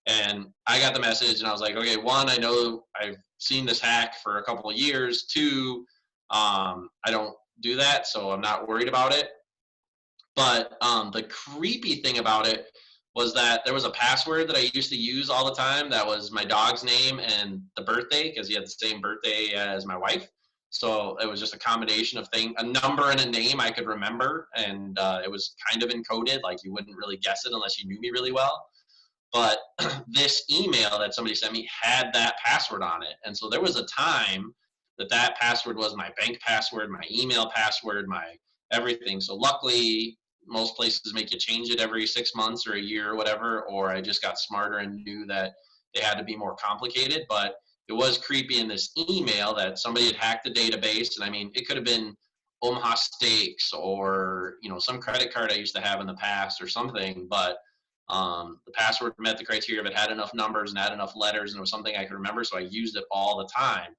And I got the message and I was like, okay, one, I know I've seen this hack for a couple of years. Two, I don't do that, so I'm not worried about it. But the creepy thing about it was that there was a password that I used to use all the time that was my dog's name and the birthday, because he had the same birthday as my wife. So it was just a combination of a number and a name I could remember, and it was kind of encoded, like you wouldn't really guess it unless you knew me really well. But this email that somebody sent me had that password on it. And so there was a time that password was my bank password, my email password, my everything. So luckily, most places make you change it every 6 months or a year or whatever, or I just got smarter and knew that they had to be more complicated. But it was creepy in this email that somebody had hacked the database. And I mean, it could have been Omaha Steaks or, you know, some credit card I used to have in the past or something. But the password met the criteria of it had enough numbers and had enough letters, and it was something I could remember, so I used it all the time.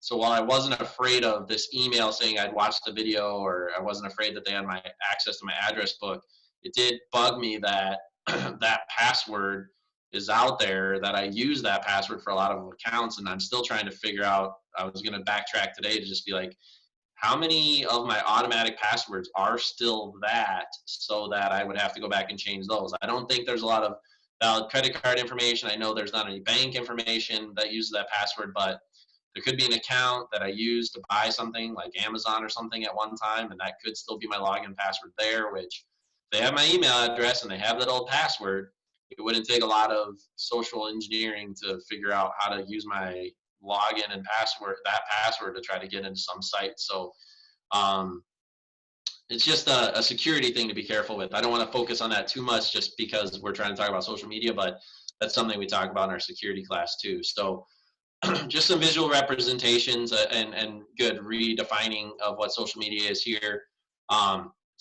So while I wasn't afraid of this email saying I'd watched the video, or I wasn't afraid that they had my access to my address book, it did bug me that that password is out there, that I use that password for a lot of accounts, and I'm still trying to figure out. I was going to backtrack today to just be like, how many of my automatic passwords are still that, so that I would have to go back and change those. I don't think there's a lot of valid credit card information. I know there's not any bank information that uses that password, but there could be an account that I used to buy something like Amazon or something at one time, and that could still be my login password there, which if they have my email address and they have that old password, it wouldn't take a lot of social engineering to figure out how to use my login and that password to try to get into some site. So it's just a security thing to be careful with. I don't want to focus on that too much just because we're trying to talk about social media, but that's something we talk about in our security class too. So just some visual representations and good redefining of what social media is here.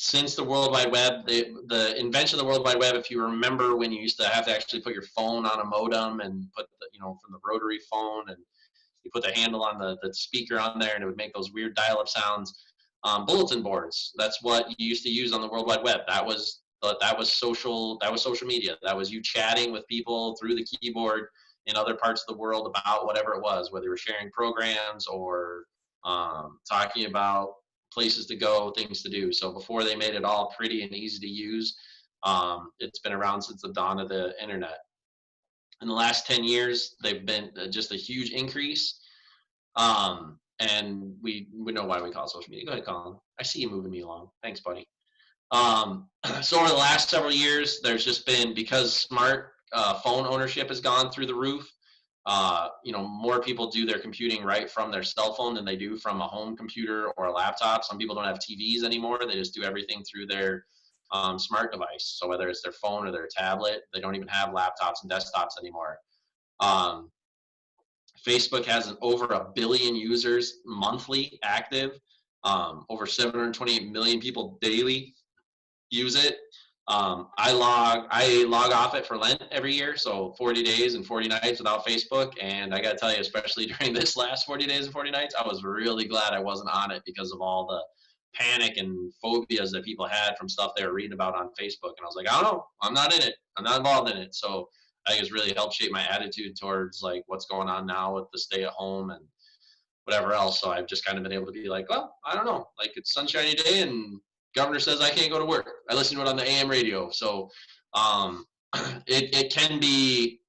Since the World Wide Web, the invention of the World Wide Web, if you remember when you used to have to actually put your phone on a modem and put from the rotary phone, and you put the handle on the speaker on there and it would make those weird dial-up sounds. Bulletin boards, that's what you used to use on the World Wide Web. That was social media. That was you chatting with people through the keyboard in other parts of the world about whatever it was, whether you were sharing programs or talking about places to go, things to do. So before they made it all pretty and easy to use, it's been around since the dawn of the internet. In the last 10 years, they've been just a huge increase. And we know why we call it social media. Go ahead, Colin. I see you moving me along. Thanks, buddy. So over the last several years, there's just been, because smart phone ownership has gone through the roof, more people do their computing right from their cell phone than they do from a home computer or a laptop. Some people don't have TVs anymore. They just do everything through their smart device. So whether it's their phone or their tablet, they don't even have laptops and desktops anymore. Um, Facebook has over 1 billion users monthly active. Over 728 million people daily use it. I log off it for Lent every year, so 40 days and 40 nights without Facebook. And I got to tell you, especially during this last 40 days and 40 nights, I was really glad I wasn't on it because of all the panic and phobias that people had from stuff they were reading about on Facebook. And I was like, I don't know, I'm not in it. I'm not involved in it. So I think it's really helped shape my attitude towards like what's going on now with the stay at home and whatever else. So I've just kind of been able to be like, well, I don't know, like it's sunshiny day and governor says I can't go to work. I listen to it on the AM radio. So it can be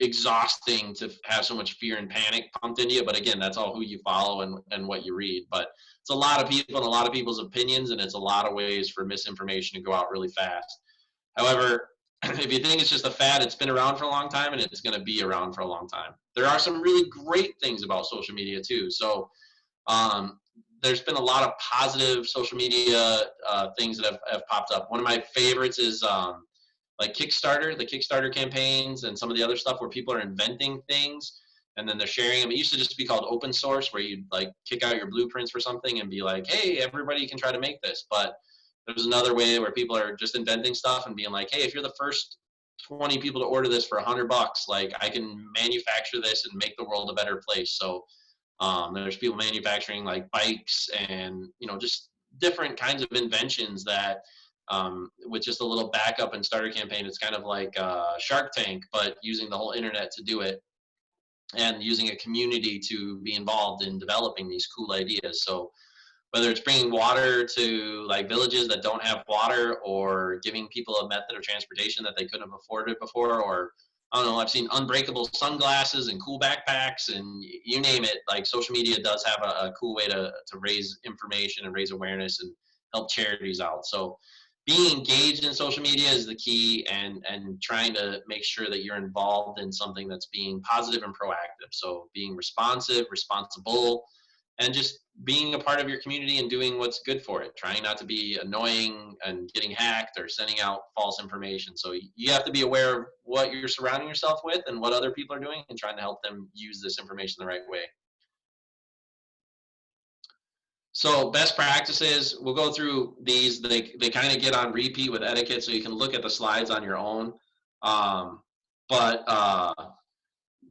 exhausting to have so much fear and panic pumped into you. But again, that's all who you follow and what you read. But it's a lot of people and a lot of people's opinions, and it's a lot of ways for misinformation to go out really fast. However, if you think it's just a fad, it's been around for a long time and it's going to be around for a long time. There are some really great things about social media too. So there's been a lot of positive social media things that have popped up. One of my favorites is like Kickstarter, the Kickstarter campaigns and some of the other stuff where people are inventing things and then they're sharing them. It used to just be called open source, where you'd like kick out your blueprints for something and be like, hey, everybody can try to make this. But there's another way where people are just inventing stuff and being like, hey, if you're the first 20 people to order this for $100, like I can manufacture this and make the world a better place. So there's people manufacturing like bikes and, just different kinds of inventions that with just a little backup and starter campaign, it's kind of like Shark Tank, but using the whole internet to do it and using a community to be involved in developing these cool ideas. So whether it's bringing water to like villages that don't have water, or giving people a method of transportation that they couldn't have afforded before, or I don't know, I've seen unbreakable sunglasses and cool backpacks and you name it. Like social media does have a cool way to raise information and raise awareness and help charities out. So being engaged in social media is the key, and trying to make sure that you're involved in something that's being positive and proactive. So being responsive, responsible, and just being a part of your community and doing what's good for it, trying not to be annoying and getting hacked or sending out false information. So you have to be aware of what you're surrounding yourself with and what other people are doing, and trying to help them use this information the right way. So best practices, we'll go through these. They kind of get on repeat with etiquette, so you can look at the slides on your own.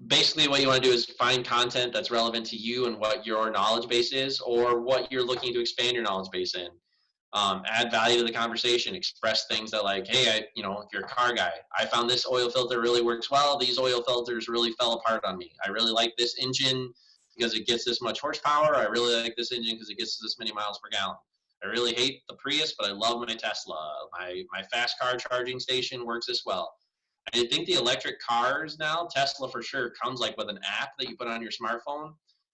Basically what you want to do is find content that's relevant to you and what your knowledge base is, or what you're looking to expand your knowledge base in. Add value to the conversation, express things that like, hey, if you're a car guy, I found this oil filter really works well. These oil filters really fell apart on me. I really like this engine because it gets this much horsepower. I really like this engine because it gets this many miles per gallon. I really hate the Prius, but I love my Tesla. My fast car charging station works as well. I think the electric cars now, Tesla for sure, comes like with an app that you put on your smartphone,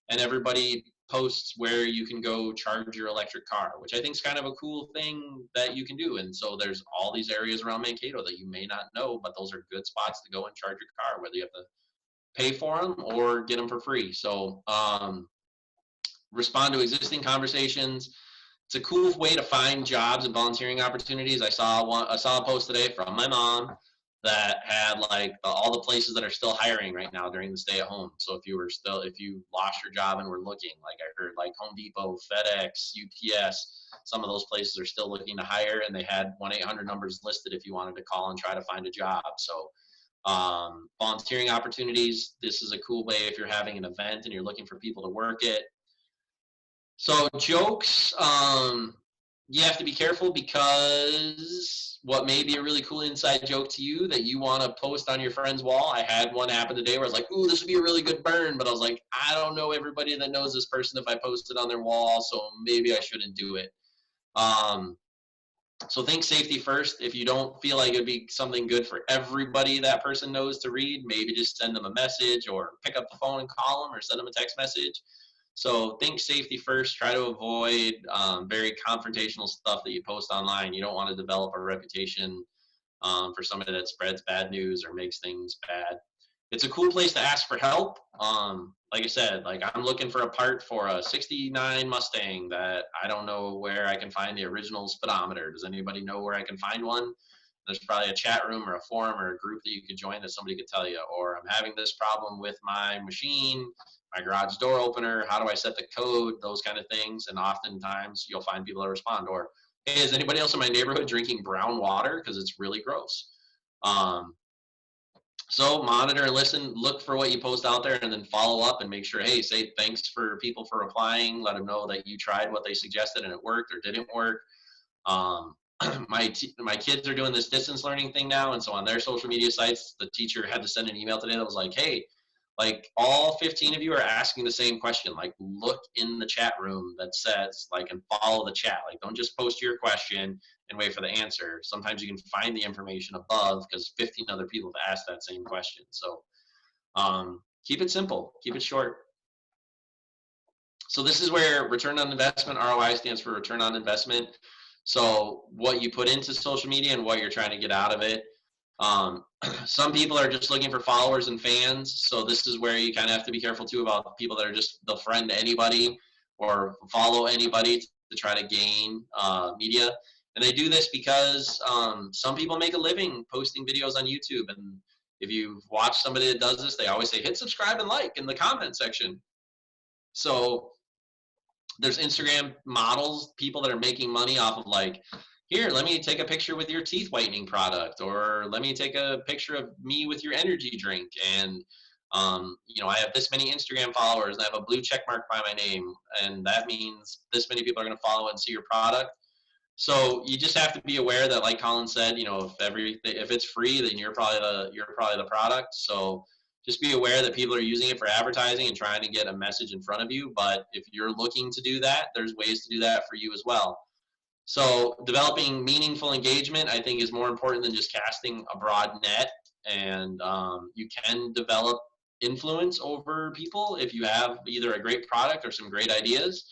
and everybody posts where you can go charge your electric car, which I think is kind of a cool thing that you can do. And so there's all these areas around Mankato that you may not know, but those are good spots to go and charge your car, whether you have to pay for them or get them for free. So respond to existing conversations. It's a cool way to find jobs and volunteering opportunities. I saw a post today from my mom that had like all the places that are still hiring right now during the stay at home. So if you lost your job and were looking, like I heard like Home Depot, FedEx, UPS, some of those places are still looking to hire, and they had 1-800 numbers listed if you wanted to call and try to find a job. So volunteering opportunities, this is a cool way if you're having an event and you're looking for people to work it. So jokes, you have to be careful, because what may be a really cool inside joke to you that you want to post on your friend's wall. I had one happen today where I was like, ooh, this would be a really good burn, but I was like, I don't know everybody that knows this person if I post it on their wall, so maybe I shouldn't do it. So think safety first. If you don't feel like it'd be something good for everybody that person knows to read, maybe just send them a message, or pick up the phone and call them, or send them a text message. So think safety first. Try to avoid very confrontational stuff that you post online. You don't want to develop a reputation for somebody that spreads bad news or makes things bad. it's a cool place to ask for help. Like I said, like I'm looking for a part for a 69 Mustang that I don't know where I can find the original speedometer. Does anybody know where I can find one? There's probably a chat room or a forum or a group that you could join that somebody could tell you. Or I'm having this problem with my machine, my garage door opener. How do I set the code? Those kind of things. And oftentimes you'll find people that respond. Or, hey, is anybody else in my neighborhood drinking brown water? Because it's really gross. So monitor and listen, look for what you post out there, and then follow up and make sure, hey, say thanks for people for replying. Let them know that you tried what they suggested and it worked or didn't work. My kids are doing this distance learning thing now, and so on their social media sites, the teacher had to send an email today that was like, hey, like all 15 of you are asking the same question. Like look in the chat room that says like, and follow the chat. Like don't just post your question and wait for the answer. Sometimes you can find the information above because 15 other people have asked that same question. So keep it simple, keep it short. So this is where return on investment, ROI, stands for return on investment. So what you put into social media and what you're trying to get out of it. Some people are just looking for followers and fans. So this is where you kind of have to be careful too about people that are just, they'll friend anybody or follow anybody to try to gain media. And they do this because some people make a living posting videos on YouTube. And if you've watched somebody that does this, they always say, hit subscribe and like in the comment section. So there's Instagram models, people that are making money off of like, here, let me take a picture with your teeth whitening product, or let me take a picture of me with your energy drink. And, you know, I have this many Instagram followers, and I have a blue check mark by my name. And that means this many people are going to follow and see your product. So you just have to be aware that, like Colin said, you know, if it's free, then you're probably the product. So just be aware that people are using it for advertising and trying to get a message in front of you. But if you're looking to do that, there's ways to do that for you as well. So developing meaningful engagement, I think, is more important than just casting a broad net. And you can develop influence over people if you have either a great product or some great ideas.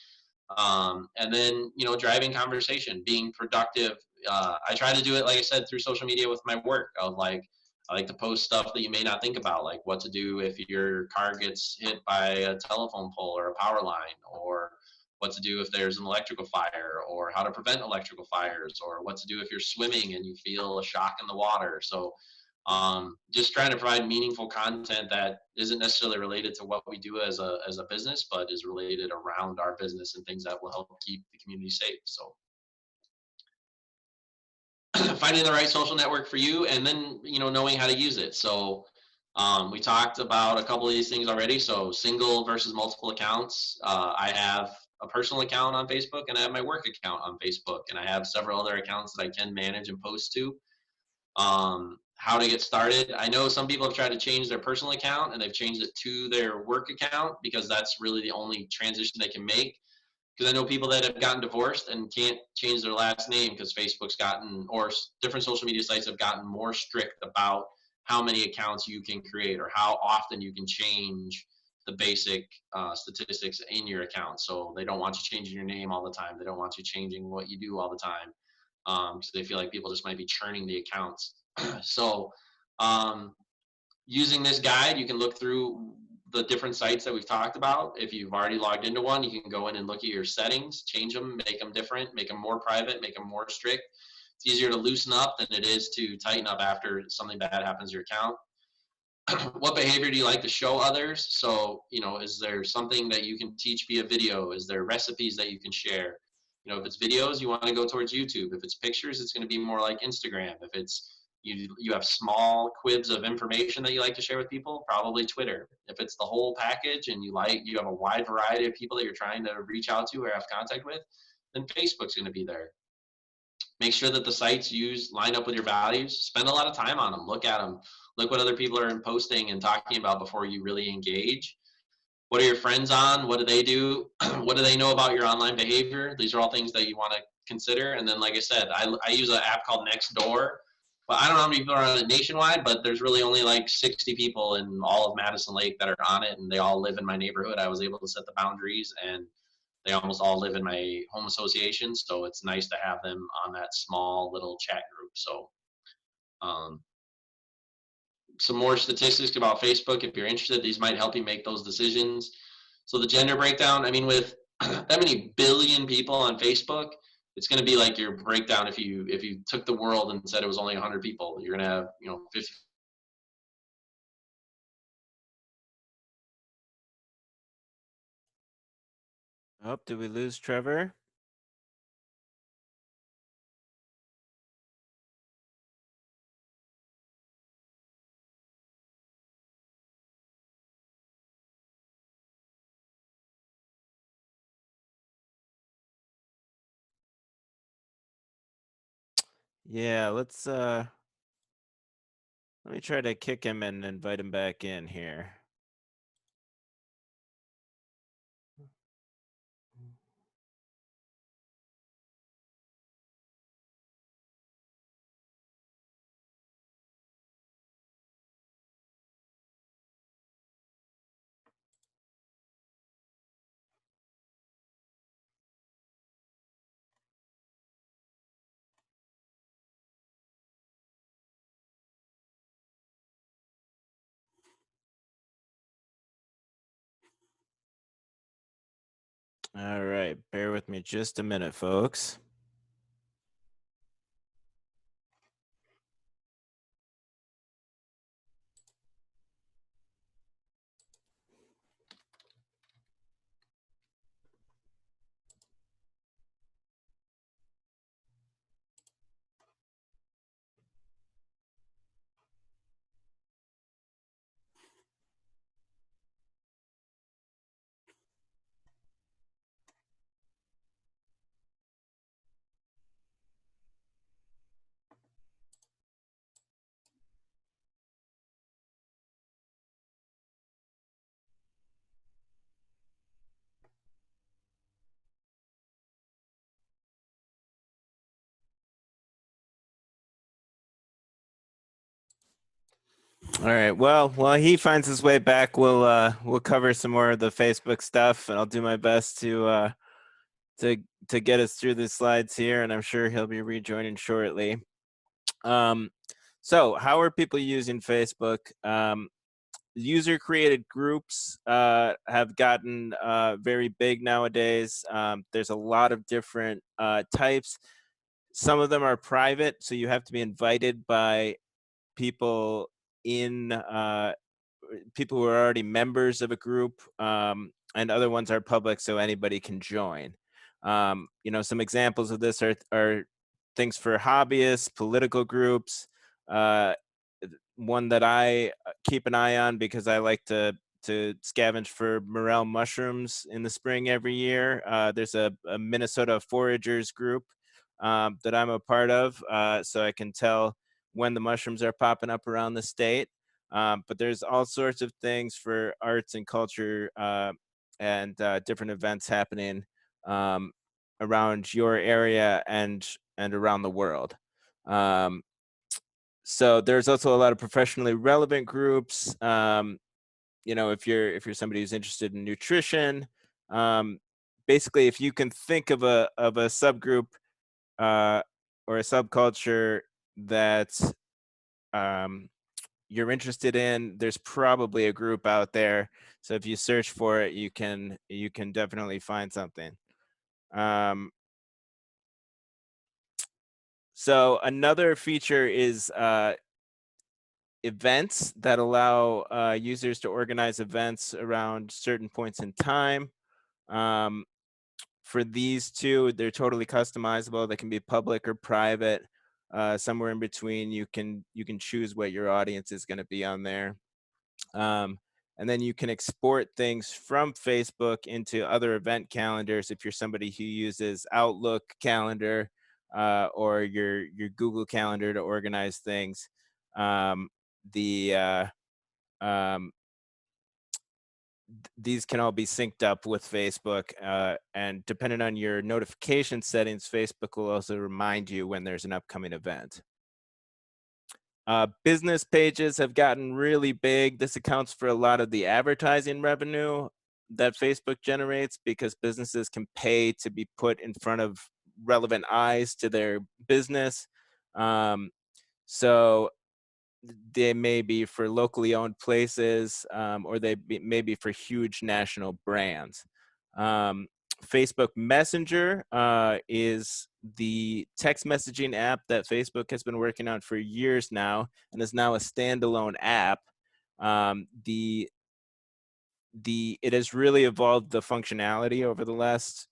And then, you know, driving conversation, being productive. I try to do it, like I said, through social media with my work. I like to post stuff that you may not think about, like what to do if your car gets hit by a telephone pole or a power line, or what to do if there's an electrical fire, or how to prevent electrical fires, or what to do if you're swimming and you feel a shock in the water. So just trying to provide meaningful content that isn't necessarily related to what we do as a business, but is related around our business and things that will help keep the community safe. So finding the right social network for you, and then, you know, knowing how to use it. So we talked about a couple of these things already. So single versus multiple accounts. I have a personal account on Facebook, and I have my work account on Facebook, and I have several other accounts that I can manage and post to. How to get started. I know some people have tried to change their personal account and they've changed it to their work account because that's really the only transition they can make. Because I know people that have gotten divorced and can't change their last name because Facebook's gotten, or different social media sites have gotten more strict about how many accounts you can create or how often you can change the basic statistics in your account. So they don't want you changing your name all the time. They don't want you changing what you do all the time. So they feel like people just might be churning the accounts. So using this guide, you can look through the different sites that we've talked about. If you've already logged into one, you can go in and look at your settings, change them, make them different, make them more private, make them more strict. It's easier to loosen up than it is to tighten up after something bad happens to your account. What behavior do you like to show others? So, you know, is there something that you can teach via video? Is there recipes that you can share? You know, if it's videos, you want to go towards YouTube. If it's pictures, it's going to be more like Instagram. If it's you have small quibs of information that you like to share with people, probably Twitter. If it's the whole package and you have a wide variety of people that you're trying to reach out to or have contact with, then Facebook's going to be there. Make sure that the sites line up with your values. Spend a lot of time on them. Look at them. Look what other people are posting and talking about before you really engage. What are your friends on? What do they do? What do they know about your online behavior? These are all things that you want to consider. And then, like I said, I use an app called Nextdoor. But I don't know how many people are on it nationwide, but there's really only like 60 people in all of Madison Lake that are on it, and they all live in my neighborhood. I was able to set the boundaries, and they almost all live in my home association, so it's nice to have them on that small little chat group. So some more statistics about Facebook. If you're interested, these might help you make those decisions. So the gender breakdown, I mean, with that many billion people on Facebook, it's going to be like your breakdown if you took the world and said it was only 100 people. You're going to have, 50. Oh, did we lose Trevor? Yeah, let me try to kick him and invite him back in here. All right, bear with me just a minute, folks. All right. Well, while he finds his way back, we'll cover some more of the Facebook stuff, and I'll do my best to get us through the slides here, and I'm sure he'll be rejoining shortly. So how are people using Facebook? User-created groups have gotten very big nowadays. There's a lot of different types. Some of them are private, so you have to be invited by people people who are already members of a group, and other ones are public, so anybody can join. Some examples of this are things for hobbyists, political groups. One that I keep an eye on because I like to scavenge for morel mushrooms in the spring every year. There's a Minnesota foragers group that I'm a part of, so I can tell when the mushrooms are popping up around the state. But there's all sorts of things for arts and culture and different events happening around your area and around the world. So there's also a lot of professionally relevant groups. If you're somebody who's interested in nutrition, basically, if you can think of a subgroup or a subculture that you're interested in, there's probably a group out there. So if you search for it, you can definitely find something. So another feature is events that allow users to organize events around certain points in time. For these two, they're totally customizable. They can be public or private. Somewhere in between, you can choose what your audience is going to be on there. And then you can export things from Facebook into other event calendars if you're somebody who uses Outlook calendar or your Google Calendar to organize things. These can all be synced up with Facebook, and depending on your notification settings, Facebook will also remind you when there's an upcoming event. Business pages have gotten really big. This accounts for a lot of the advertising revenue that Facebook generates because businesses can pay to be put in front of relevant eyes to their business. So they may be for locally owned places, or may be for huge national brands. Facebook Messenger is the text messaging app that Facebook has been working on for years now, and is now a standalone app. It has really evolved the functionality over the last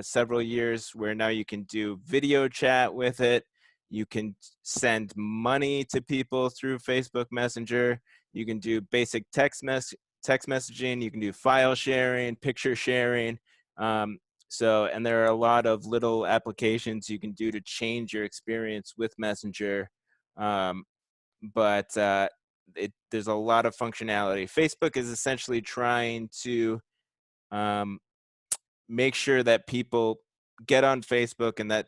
several years, where now you can do video chat with it. You can send money to people through Facebook Messenger. You can do basic text messaging. You can do file sharing, picture sharing. And there are a lot of little applications you can do to change your experience with Messenger. But there's a lot of functionality. Facebook is essentially trying to make sure that people get on Facebook, and that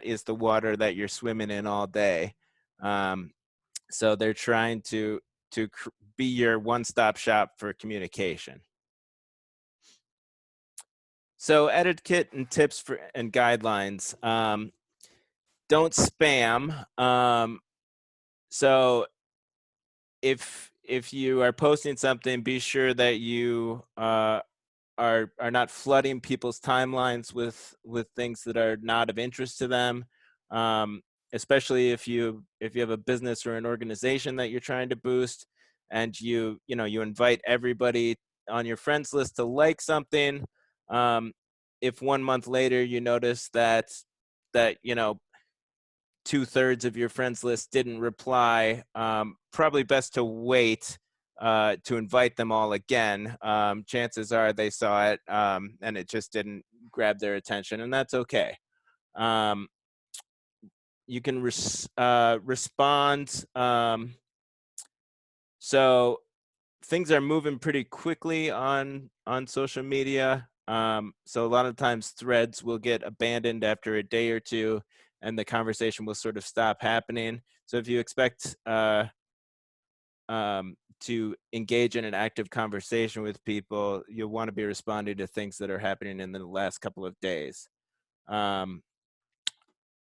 is the water that you're swimming in all day. So they're trying to be your one-stop shop for communication. So etiquette and tips and guidelines. Don't spam. So if you are posting something, be sure that you are not flooding people's timelines with things that are not of interest to them. Especially if you have a business or an organization that you're trying to boost, and you invite everybody on your friends list to like something. If 1 month later you notice that 2/3 of your friends list didn't reply, probably best to wait to invite them all again. Chances are they saw it, and it just didn't grab their attention, and that's okay. You can respond. So things are moving pretty quickly on social media. So a lot of times threads will get abandoned after a day or two, and the conversation will sort of stop happening. So if you expect to engage in an active conversation with people, you'll want to be responding to things that are happening in the last couple of days.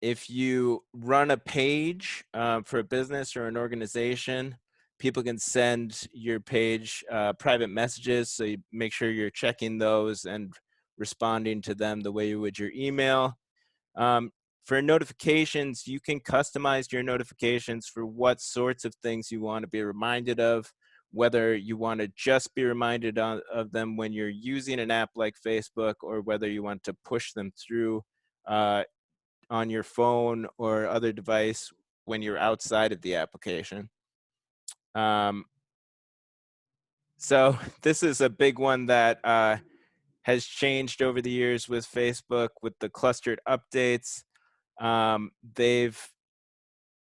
If you run a page for a business or an organization, people can send your page private messages, so you make sure you're checking those and responding to them the way you would your email. For notifications, you can customize your notifications for what sorts of things you want to be reminded of, whether you want to just be reminded of them when you're using an app like Facebook, or whether you want to push them through on your phone or other device when you're outside of the application. So this is a big one that has changed over the years with Facebook, with the clustered updates.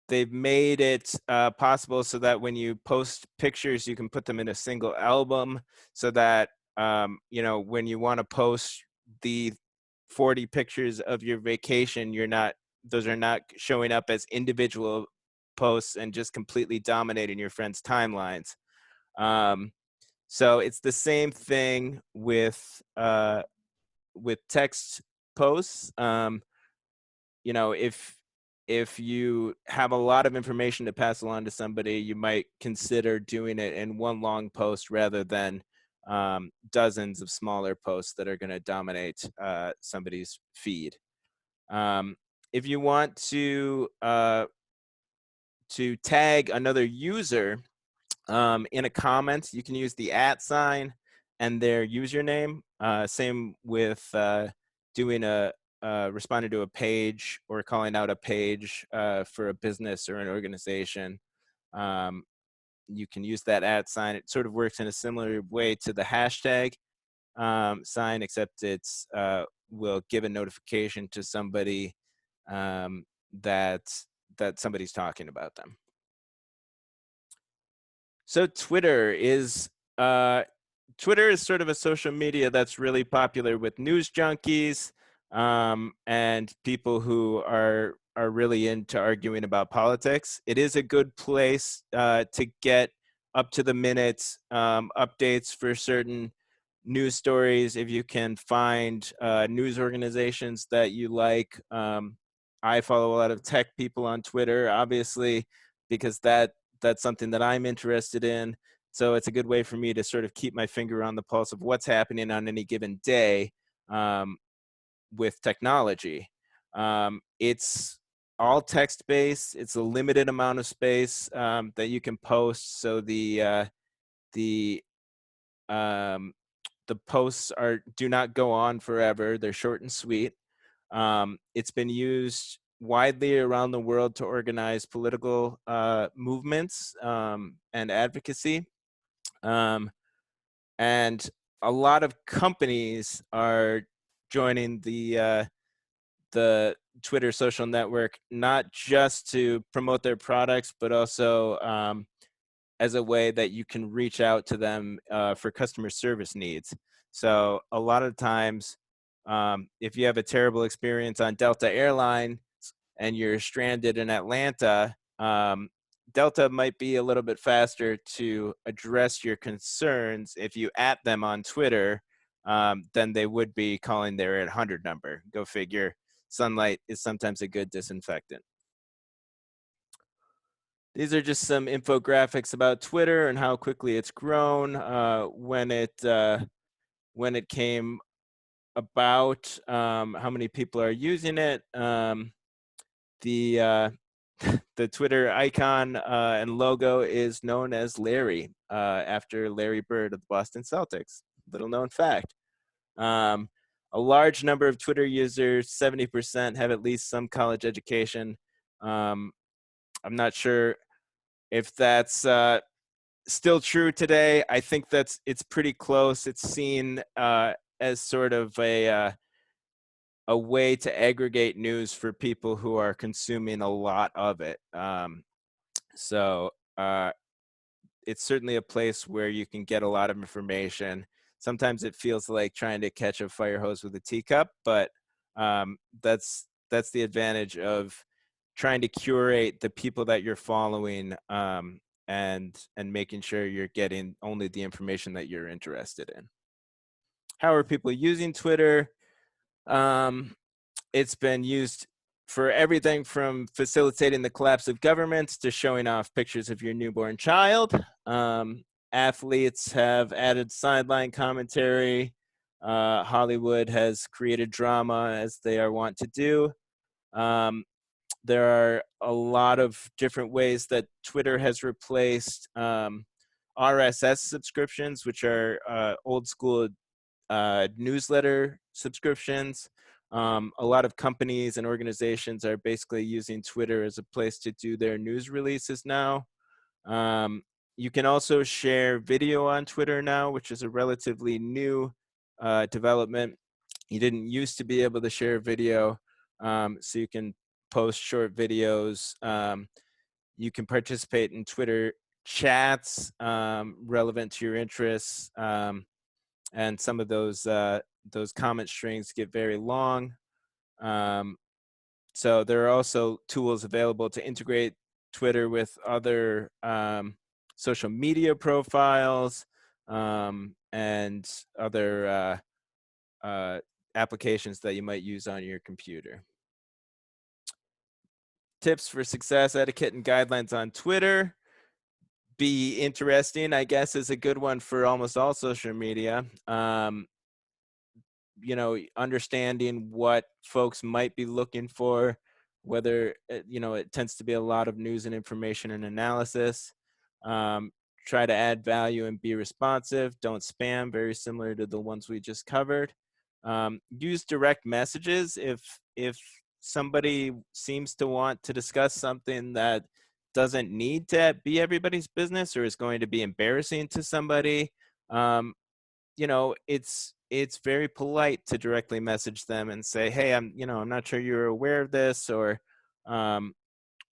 They've made it possible so that when you post pictures, you can put them in a single album, so that when you want to post the 40 pictures of your vacation, those are not showing up as individual posts and just completely dominating your friends' timelines. So it's the same thing with text posts. If you have a lot of information to pass along to somebody, you might consider doing it in one long post rather than dozens of smaller posts that are going to dominate somebody's feed. If you want to tag another user in a comment, you can use the @ sign and their username. Same with doing responding to a page or calling out a page for a business or an organization. You can use that @ sign. It sort of works in a similar way to the hashtag sign, except it's will give a notification to somebody that somebody's talking about them. So Twitter is sort of a social media that's really popular with news junkies and people who are really into arguing about politics. It is a good place to get up to the minute updates for certain news stories. If you can find news organizations that you like. I follow a lot of tech people on Twitter, obviously, because that that's something that I'm interested in. So it's a good way for me to sort of keep my finger on the pulse of what's happening on any given day with technology. It's all text-based. It's a limited amount of space that you can post. So the posts do not go on forever. They're short and sweet. It's been used widely around the world to organize political movements and advocacy. And a lot of companies are joining the Twitter social network, not just to promote their products, but also as a way that you can reach out to them for customer service needs. So a lot of times, if you have a terrible experience on Delta Airlines and you're stranded in Atlanta, Delta might be a little bit faster to address your concerns if you at them on Twitter than they would be calling their 800 number. Go figure. Sunlight is sometimes a good disinfectant. These are just some infographics about Twitter and how quickly it's grown. When it came about, how many people are using it. The the Twitter icon and logo is known as Larry, after Larry Bird of the Boston Celtics. Little known fact. A large number of Twitter users, 70%, have at least some college education. I'm not sure if that's still true today. I think it's pretty close. It's seen as sort of a way to aggregate news for people who are consuming a lot of it. So it's certainly a place where you can get a lot of information. Sometimes it feels like trying to catch a fire hose with a teacup, but that's the advantage of trying to curate the people that you're following and making sure you're getting only the information that you're interested in. How are people using Twitter? It's been used for everything from facilitating the collapse of governments to showing off pictures of your newborn child. Athletes have added sideline commentary. Hollywood has created drama, as they are wont to do. There are a lot of different ways that Twitter has replaced RSS subscriptions, which are old school newsletter subscriptions. A lot of companies and organizations are basically using Twitter as a place to do their news releases now. You can also share video on Twitter now, which is a relatively new development. You didn't used to be able to share video, so you can post short videos. You can participate in Twitter chats relevant to your interests. And some of those comment strings get very long. So there are also tools available to integrate Twitter with other social media profiles and other applications that you might use on your computer. Tips for success, etiquette, and guidelines on Twitter. Be interesting, I guess, is a good one for almost all social media. Understanding what folks might be looking for, whether, it tends to be a lot of news and information and analysis. Try to add value and be responsive. Don't spam, very similar to the ones we just covered. Use direct messages if somebody seems to want to discuss something that doesn't need to be everybody's business or is going to be embarrassing to somebody. It's very polite to directly message them and say, hey, I'm not sure you're aware of this, or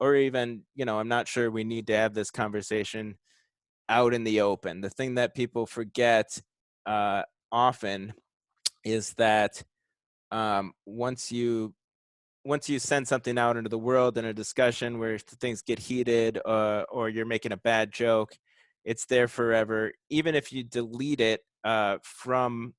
even, I'm not sure we need to have this conversation out in the open. The thing that people forget often is that once you send something out into the world in a discussion where things get heated or you're making a bad joke, it's there forever. Even if you delete it from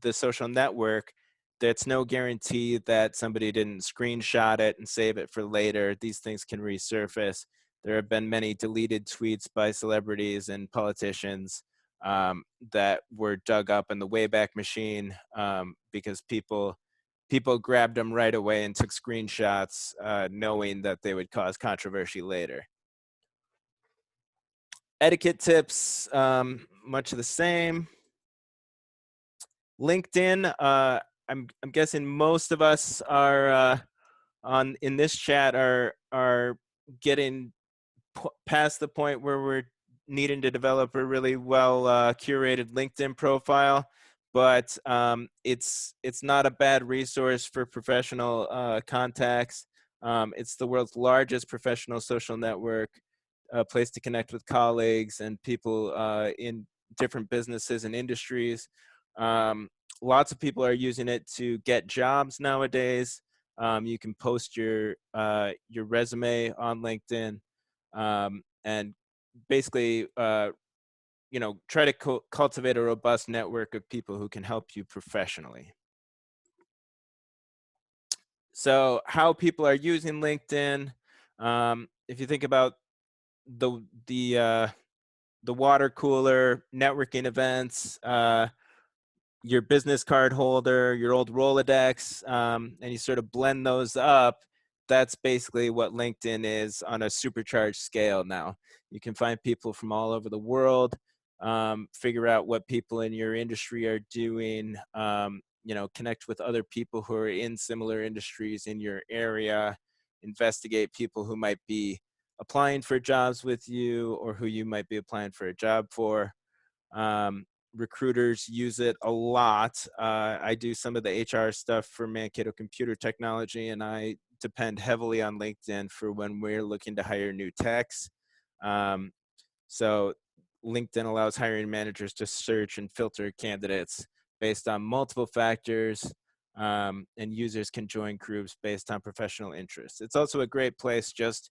the social network, that's no guarantee that somebody didn't screenshot it and save it for later. These things can resurface. there have been many deleted tweets by celebrities and politicians that were dug up in the Wayback Machine because people grabbed them right away and took screenshots knowing that they would cause controversy later. Etiquette tips, much the same. LinkedIn, I'm guessing most of us are in this chat are getting past the point where we're needing to develop a really well curated LinkedIn profile, but it's not a bad resource for professional contacts. It's the world's largest professional social network, a place to connect with colleagues and people in different businesses and industries. Lots of people are using it to get jobs nowadays. You can post your resume on LinkedIn, and basically, try to cultivate a robust network of people who can help you professionally. So, how people are using LinkedIn? If you think about the water cooler, networking events, your business card holder, your old Rolodex, and you sort of blend those up, that's basically what LinkedIn is on a supercharged scale now. You can find people from all over the world, figure out what people in your industry are doing, connect with other people who are in similar industries in your area, investigate people who might be applying for jobs with you or who you might be applying for a job for. Recruiters use it a lot. I do some of the HR stuff for Mankato Computer Technology, and I depend heavily on LinkedIn for when we're looking to hire new techs. So LinkedIn allows hiring managers to search and filter candidates based on multiple factors, and users can join groups based on professional interests. It's also a great place just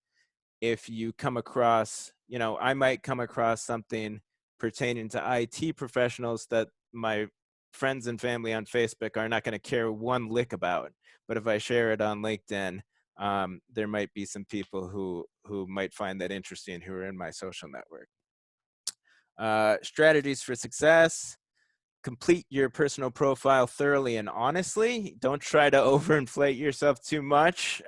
if you come across, I might come across something pertaining to IT professionals that my friends and family on Facebook are not going to care one lick about. But if I share it on LinkedIn, there might be some people who might find that interesting who are in my social network. Strategies for success. Complete your personal profile thoroughly and honestly. Don't try to overinflate yourself too much.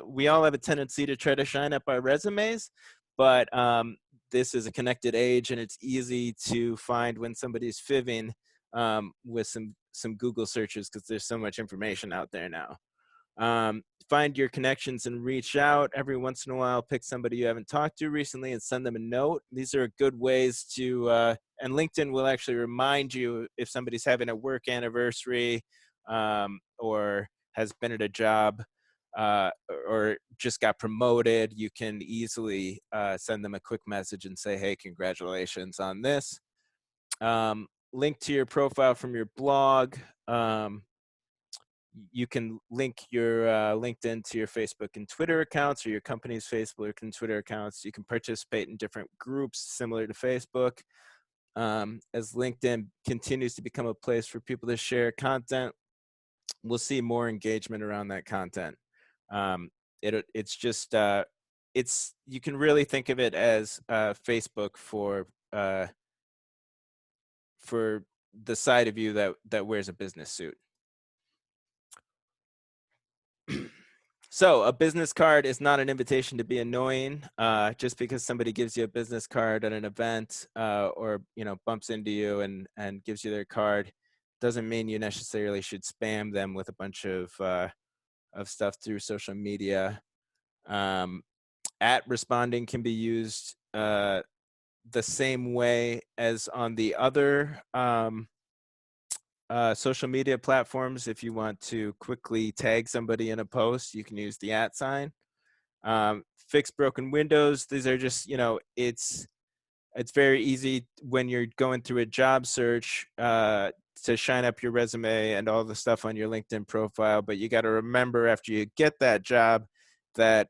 We all have a tendency to try to shine up our resumes, but this is a connected age and it's easy to find when somebody's fibbing with some Google searches because there's so much information out there now. Find your connections and reach out every once in a while. Pick somebody you haven't talked to recently and send them a note. These are good ways to, and LinkedIn will actually remind you if somebody's having a work anniversary or has been at a job or just got promoted. You can easily send them a quick message and say, hey, congratulations on this. Link to your profile from your blog. You can link your LinkedIn to your Facebook and Twitter accounts or your company's Facebook and Twitter accounts. You can participate in different groups similar to Facebook. As LinkedIn continues to become a place for people to share content, we'll see more engagement around that content. It's just, you can really think of it as Facebook for the side of you that wears a business suit. So a business card is not an invitation to be annoying. Just because somebody gives you a business card at an event or bumps into you and gives you their card doesn't mean you necessarily should spam them with a bunch of stuff through social media. At responding can be used the same way as on the other social media platforms. If you want to quickly tag somebody in a post, you can use the @sign. Fix broken windows. These are just, it's very easy when you're going through a job search to shine up your resume and all the stuff on your LinkedIn profile. But you got to remember after you get that job that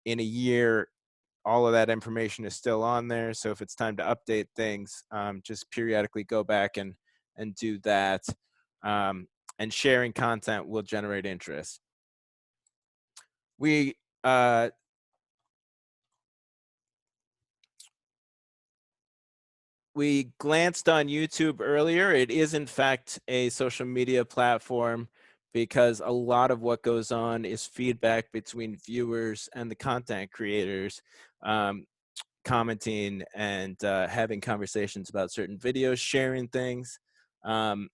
in a year, all of that information is still on there. So if it's time to update things, just periodically go back and do that. And sharing content will generate interest. We we glanced on YouTube earlier. It is in fact a social media platform because a lot of what goes on is feedback between viewers and the content creators, commenting and having conversations about certain videos, sharing things. Um,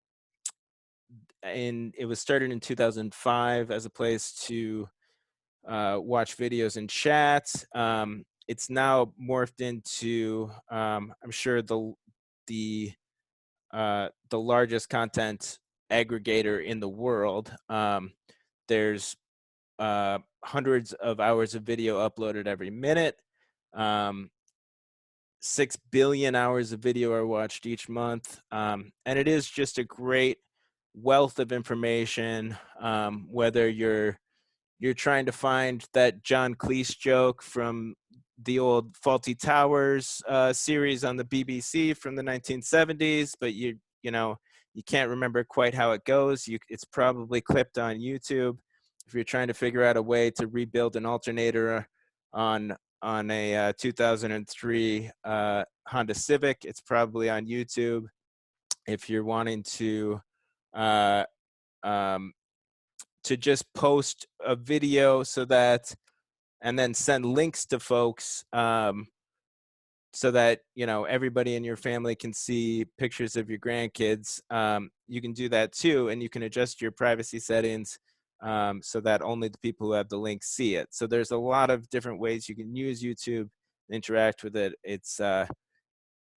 and it was started in 2005 as a place to watch videos and chat. It's now morphed into, I'm sure the largest content aggregator in the world. There's hundreds of hours of video uploaded every minute. 6 billion hours of video are watched each month. And it is just a great wealth of information, whether you're trying to find that John Cleese joke from the old Faulty Towers series on the BBC from the 1970s, but you can't remember quite how it goes. It's probably clipped on YouTube. If you're trying to figure out a way to rebuild an alternator on a 2003 Honda Civic, it's probably on YouTube. If you're wanting uh, um, to just post a video and then send links to folks, so that everybody in your family can see pictures of your grandkids. You can do that too, and you can adjust your privacy settings so that only the people who have the link see it. So there's a lot of different ways you can use YouTube, interact with it.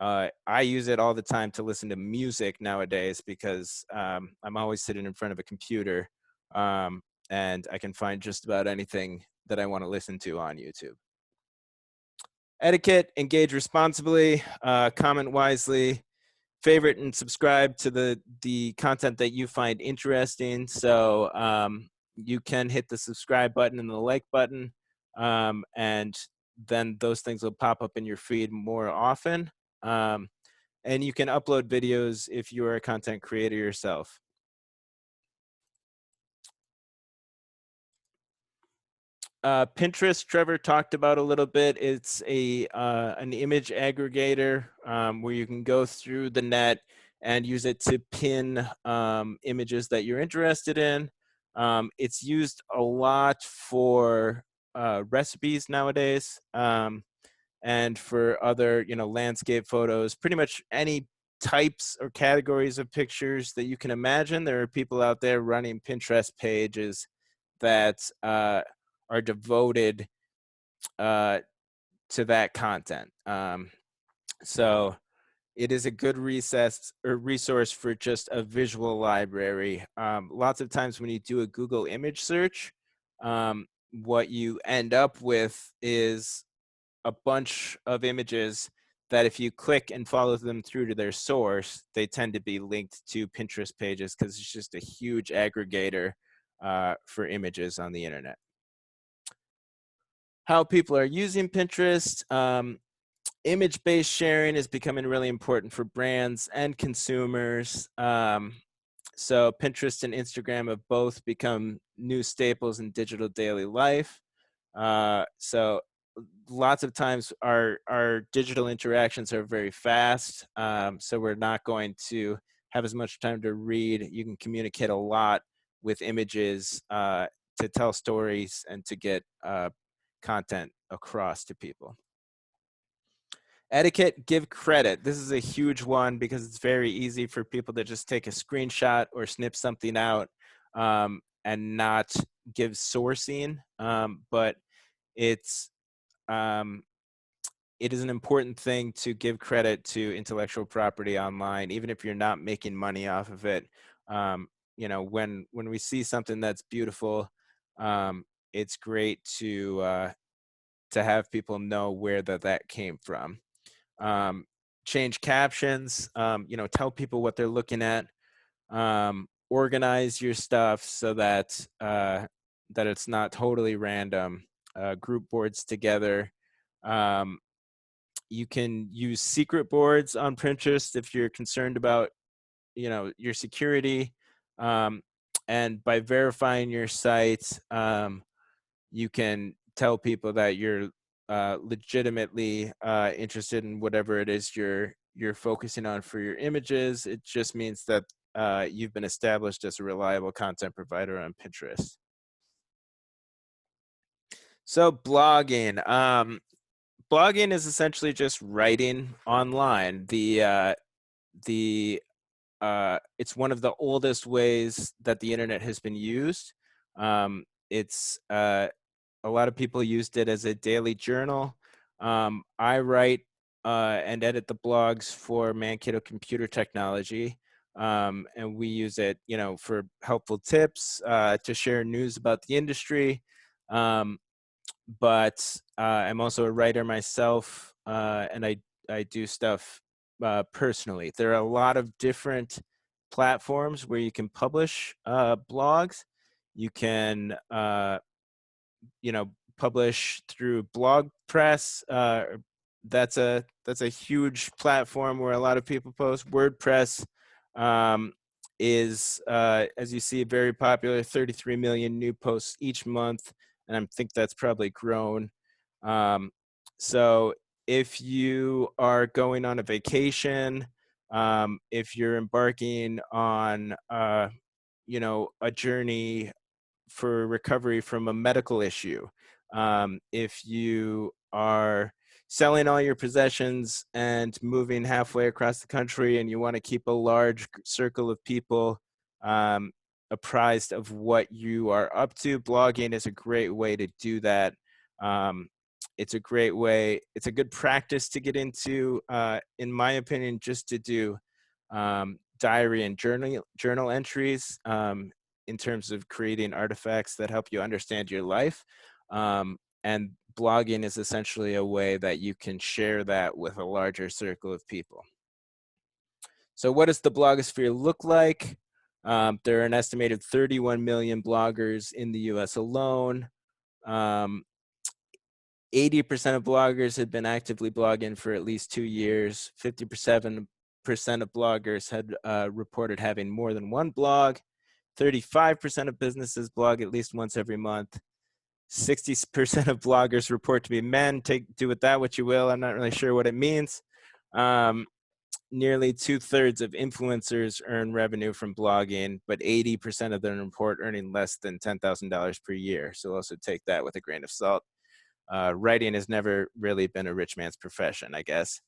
I use it all the time to listen to music nowadays because I'm always sitting in front of a computer, and I can find just about anything that I want to listen to on YouTube. Etiquette: engage responsibly, comment wisely, favorite and subscribe to the content that you find interesting. So you can hit the subscribe button and the like button, and then those things will pop up in your feed more often. And you can upload videos if you are a content creator yourself. Pinterest, Trevor talked about a little bit. It's an image aggregator where you can go through the net and use it to pin images that you're interested in. It's used a lot for recipes nowadays, and for other, landscape photos, pretty much any types or categories of pictures that you can imagine. There are people out there running Pinterest pages that are devoted to that content. So it is a good resource for just a visual library. Lots of times when you do a Google image search, what you end up with is a bunch of images that if you click and follow them through to their source, they tend to be linked to Pinterest pages because it's just a huge aggregator for images on the internet. How people are using Pinterest. Image-based sharing is becoming really important for brands and consumers. So Pinterest and Instagram have both become new staples in digital daily life. So lots of times our digital interactions are very fast. So we're not going to have as much time to read. You can communicate a lot with images to tell stories and to get content across to people. Etiquette: give credit. This is a huge one because it's very easy for people to just take a screenshot or snip something out and not give sourcing. But it is an important thing to give credit to intellectual property online, even if you're not making money off of it. When we see something that's beautiful, it's great to have people know where that came from. Change captions, tell people what they're looking at. Organize your stuff so that it's not totally random. Group boards together. You can use secret boards on Pinterest if you're concerned about your security. And by verifying your site, you can tell people that you're legitimately interested in whatever it is you're you're focusing on for your images. It just means that you've been established as a reliable content provider on Pinterest. So blogging. Blogging is essentially just writing online. It's one of the oldest ways that the internet has been used. It's a lot of people used it as a daily journal. I write and edit the blogs for Mankato Computer Technology, and we use it, for helpful tips, to share news about the industry. But I'm also a writer myself, and I do stuff personally. There are a lot of different platforms where you can publish blogs. You can publish through blog press. That's a huge platform where a lot of people post. WordPress is, as you see, very popular. 33 million new posts each month, and I think that's probably grown. So if you are going on a vacation, if you're embarking on a journey for recovery from a medical issue, if you are selling all your possessions and moving halfway across the country and you want to keep a large circle of people apprised of what you are up to, blogging is a great way to do that. It's a great way, it's a good practice to get into, in my opinion, just to do diary and journal entries, in terms of creating artifacts that help you understand your life. And blogging is essentially a way that you can share that with a larger circle of people. So what does the blogosphere look like? There are an estimated 31 million bloggers in the US alone. 80% of bloggers have been actively blogging for at least 2 years. 57% of bloggers had reported having more than one blog. 35% of businesses blog at least once every month. 60% of bloggers report to be men. Do with that what you will. I'm not really sure what it means. Nearly 2/3 of influencers earn revenue from blogging, but 80% of them report earning less than $10,000 per year. So also take that with a grain of salt. Writing has never really been a rich man's profession, I guess.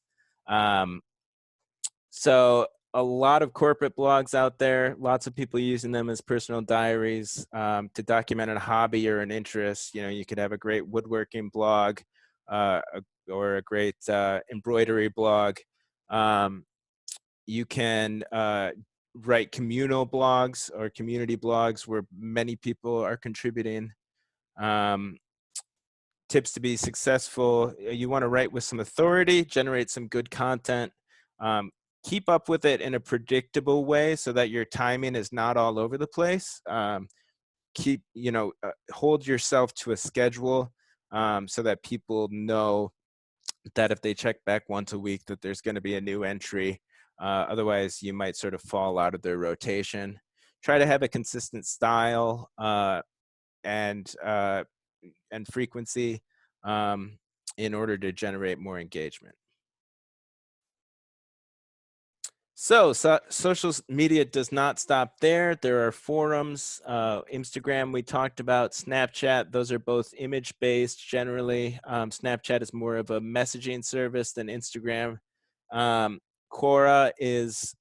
So a lot of corporate blogs out there, lots of people using them as personal diaries, to document a hobby or an interest. You could have a great woodworking blog, or a great embroidery blog. You can write communal blogs or community blogs where many people are contributing. Tips to be successful: you want to write with some authority, generate some good content, keep up with it in a predictable way so that your timing is not all over the place. Hold yourself to a schedule, so that people know that if they check back once a week that there's going to be a new entry. Otherwise, you might sort of fall out of their rotation. Try to have a consistent style and frequency in order to generate more engagement. So social media does not stop there. There are forums, Instagram we talked about, Snapchat. Those are both image-based generally. Snapchat is more of a messaging service than Instagram. Quora is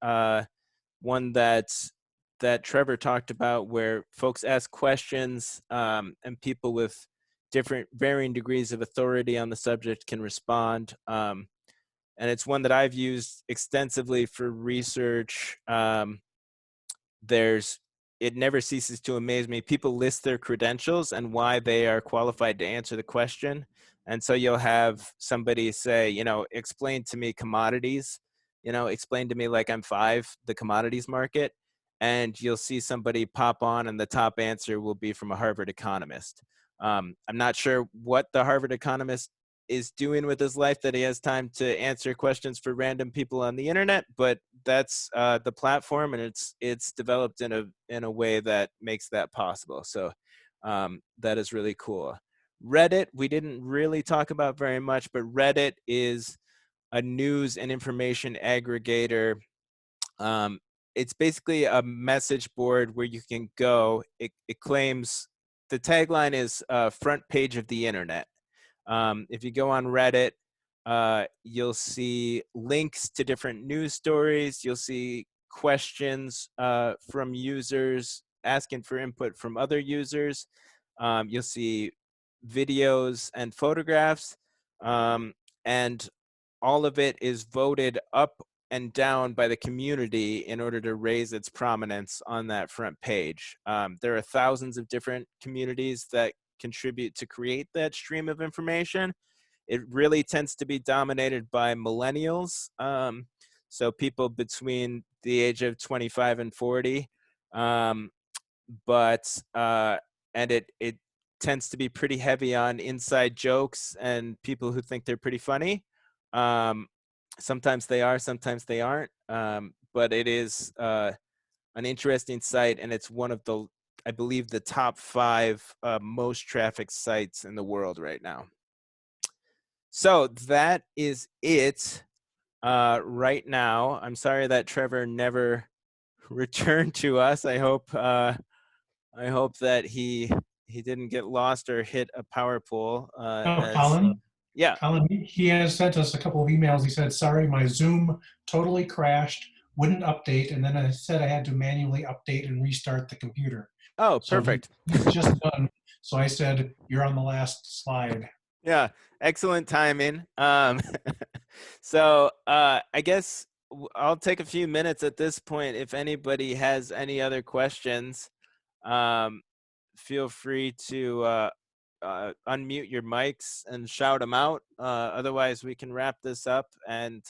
one that Trevor talked about, where folks ask questions, and people with varying degrees of authority on the subject can respond. And it's one that I've used extensively for research. It never ceases to amaze me. People list their credentials and why they are qualified to answer the question. And so you'll have somebody say, explain to me commodities, explain to me like I'm five, the commodities market. And you'll see somebody pop on and the top answer will be from a Harvard economist. I'm not sure what the Harvard economist is doing with his life that he has time to answer questions for random people on the internet, but that's the platform, and it's developed in a way that makes that possible. So that is really cool. Reddit, we didn't really talk about very much, but Reddit is a news and information aggregator. It's basically a message board where you can go. It claims, the tagline is front page of the internet. If you go on Reddit, you'll see links to different news stories. You'll see questions from users asking for input from other users. You'll see videos and photographs, and all of it is voted up and down by the community in order to raise its prominence on that front page. There are thousands of different communities that contribute to create that stream of information. It really tends to be dominated by millennials, so people between the age of 25 and 40. And it tends to be pretty heavy on inside jokes and people who think they're pretty funny. Sometimes they are, sometimes they aren't. But it is an interesting site, and it's one of the, I believe, the top 5 most trafficked sites in the world right now. So that is it right now. I'm sorry that Trevor never returned to us. I hope that he didn't get lost or hit a power pole. Colin? Yeah. Colin, he has sent us a couple of emails. He said, sorry, my Zoom totally crashed, wouldn't update, and then I said I had to manually update and restart the computer. Oh, perfect. So he's just done. So I said, you're on the last slide. Yeah, excellent timing. So I guess I'll take a few minutes at this point. If anybody has any other questions, feel free to unmute your mics and shout them out. Otherwise, we can wrap this up, and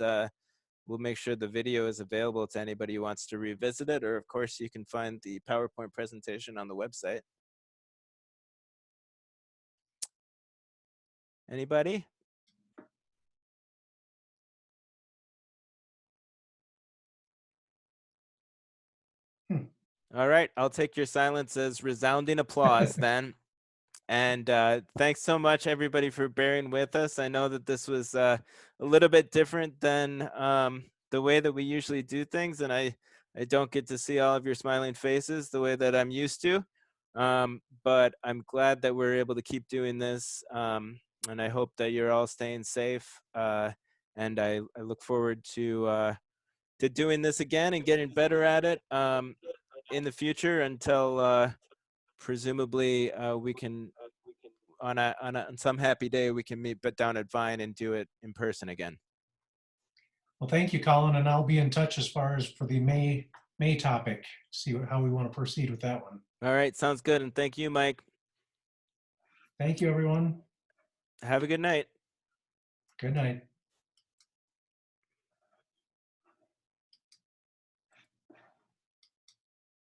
we'll make sure the video is available to anybody who wants to revisit it. Or, of course, you can find the PowerPoint presentation on the website. Anybody? All right, I'll take your silence as resounding applause then. And thanks so much, everybody, for bearing with us. I know that this was a little bit different than the way that we usually do things, and I don't get to see all of your smiling faces the way that I'm used to. But I'm glad that we're able to keep doing this, and I hope that you're all staying safe. And I look forward to doing this again and getting better at it in the future until presumably we can, on some happy day, we can meet down at Vine and do it in person again. Well, thank you, Colin, and I'll be in touch as far as for the May topic, see how we want to proceed with that one. All right, sounds good, and thank you, Mike. Thank you, everyone. Have a good night. Good night.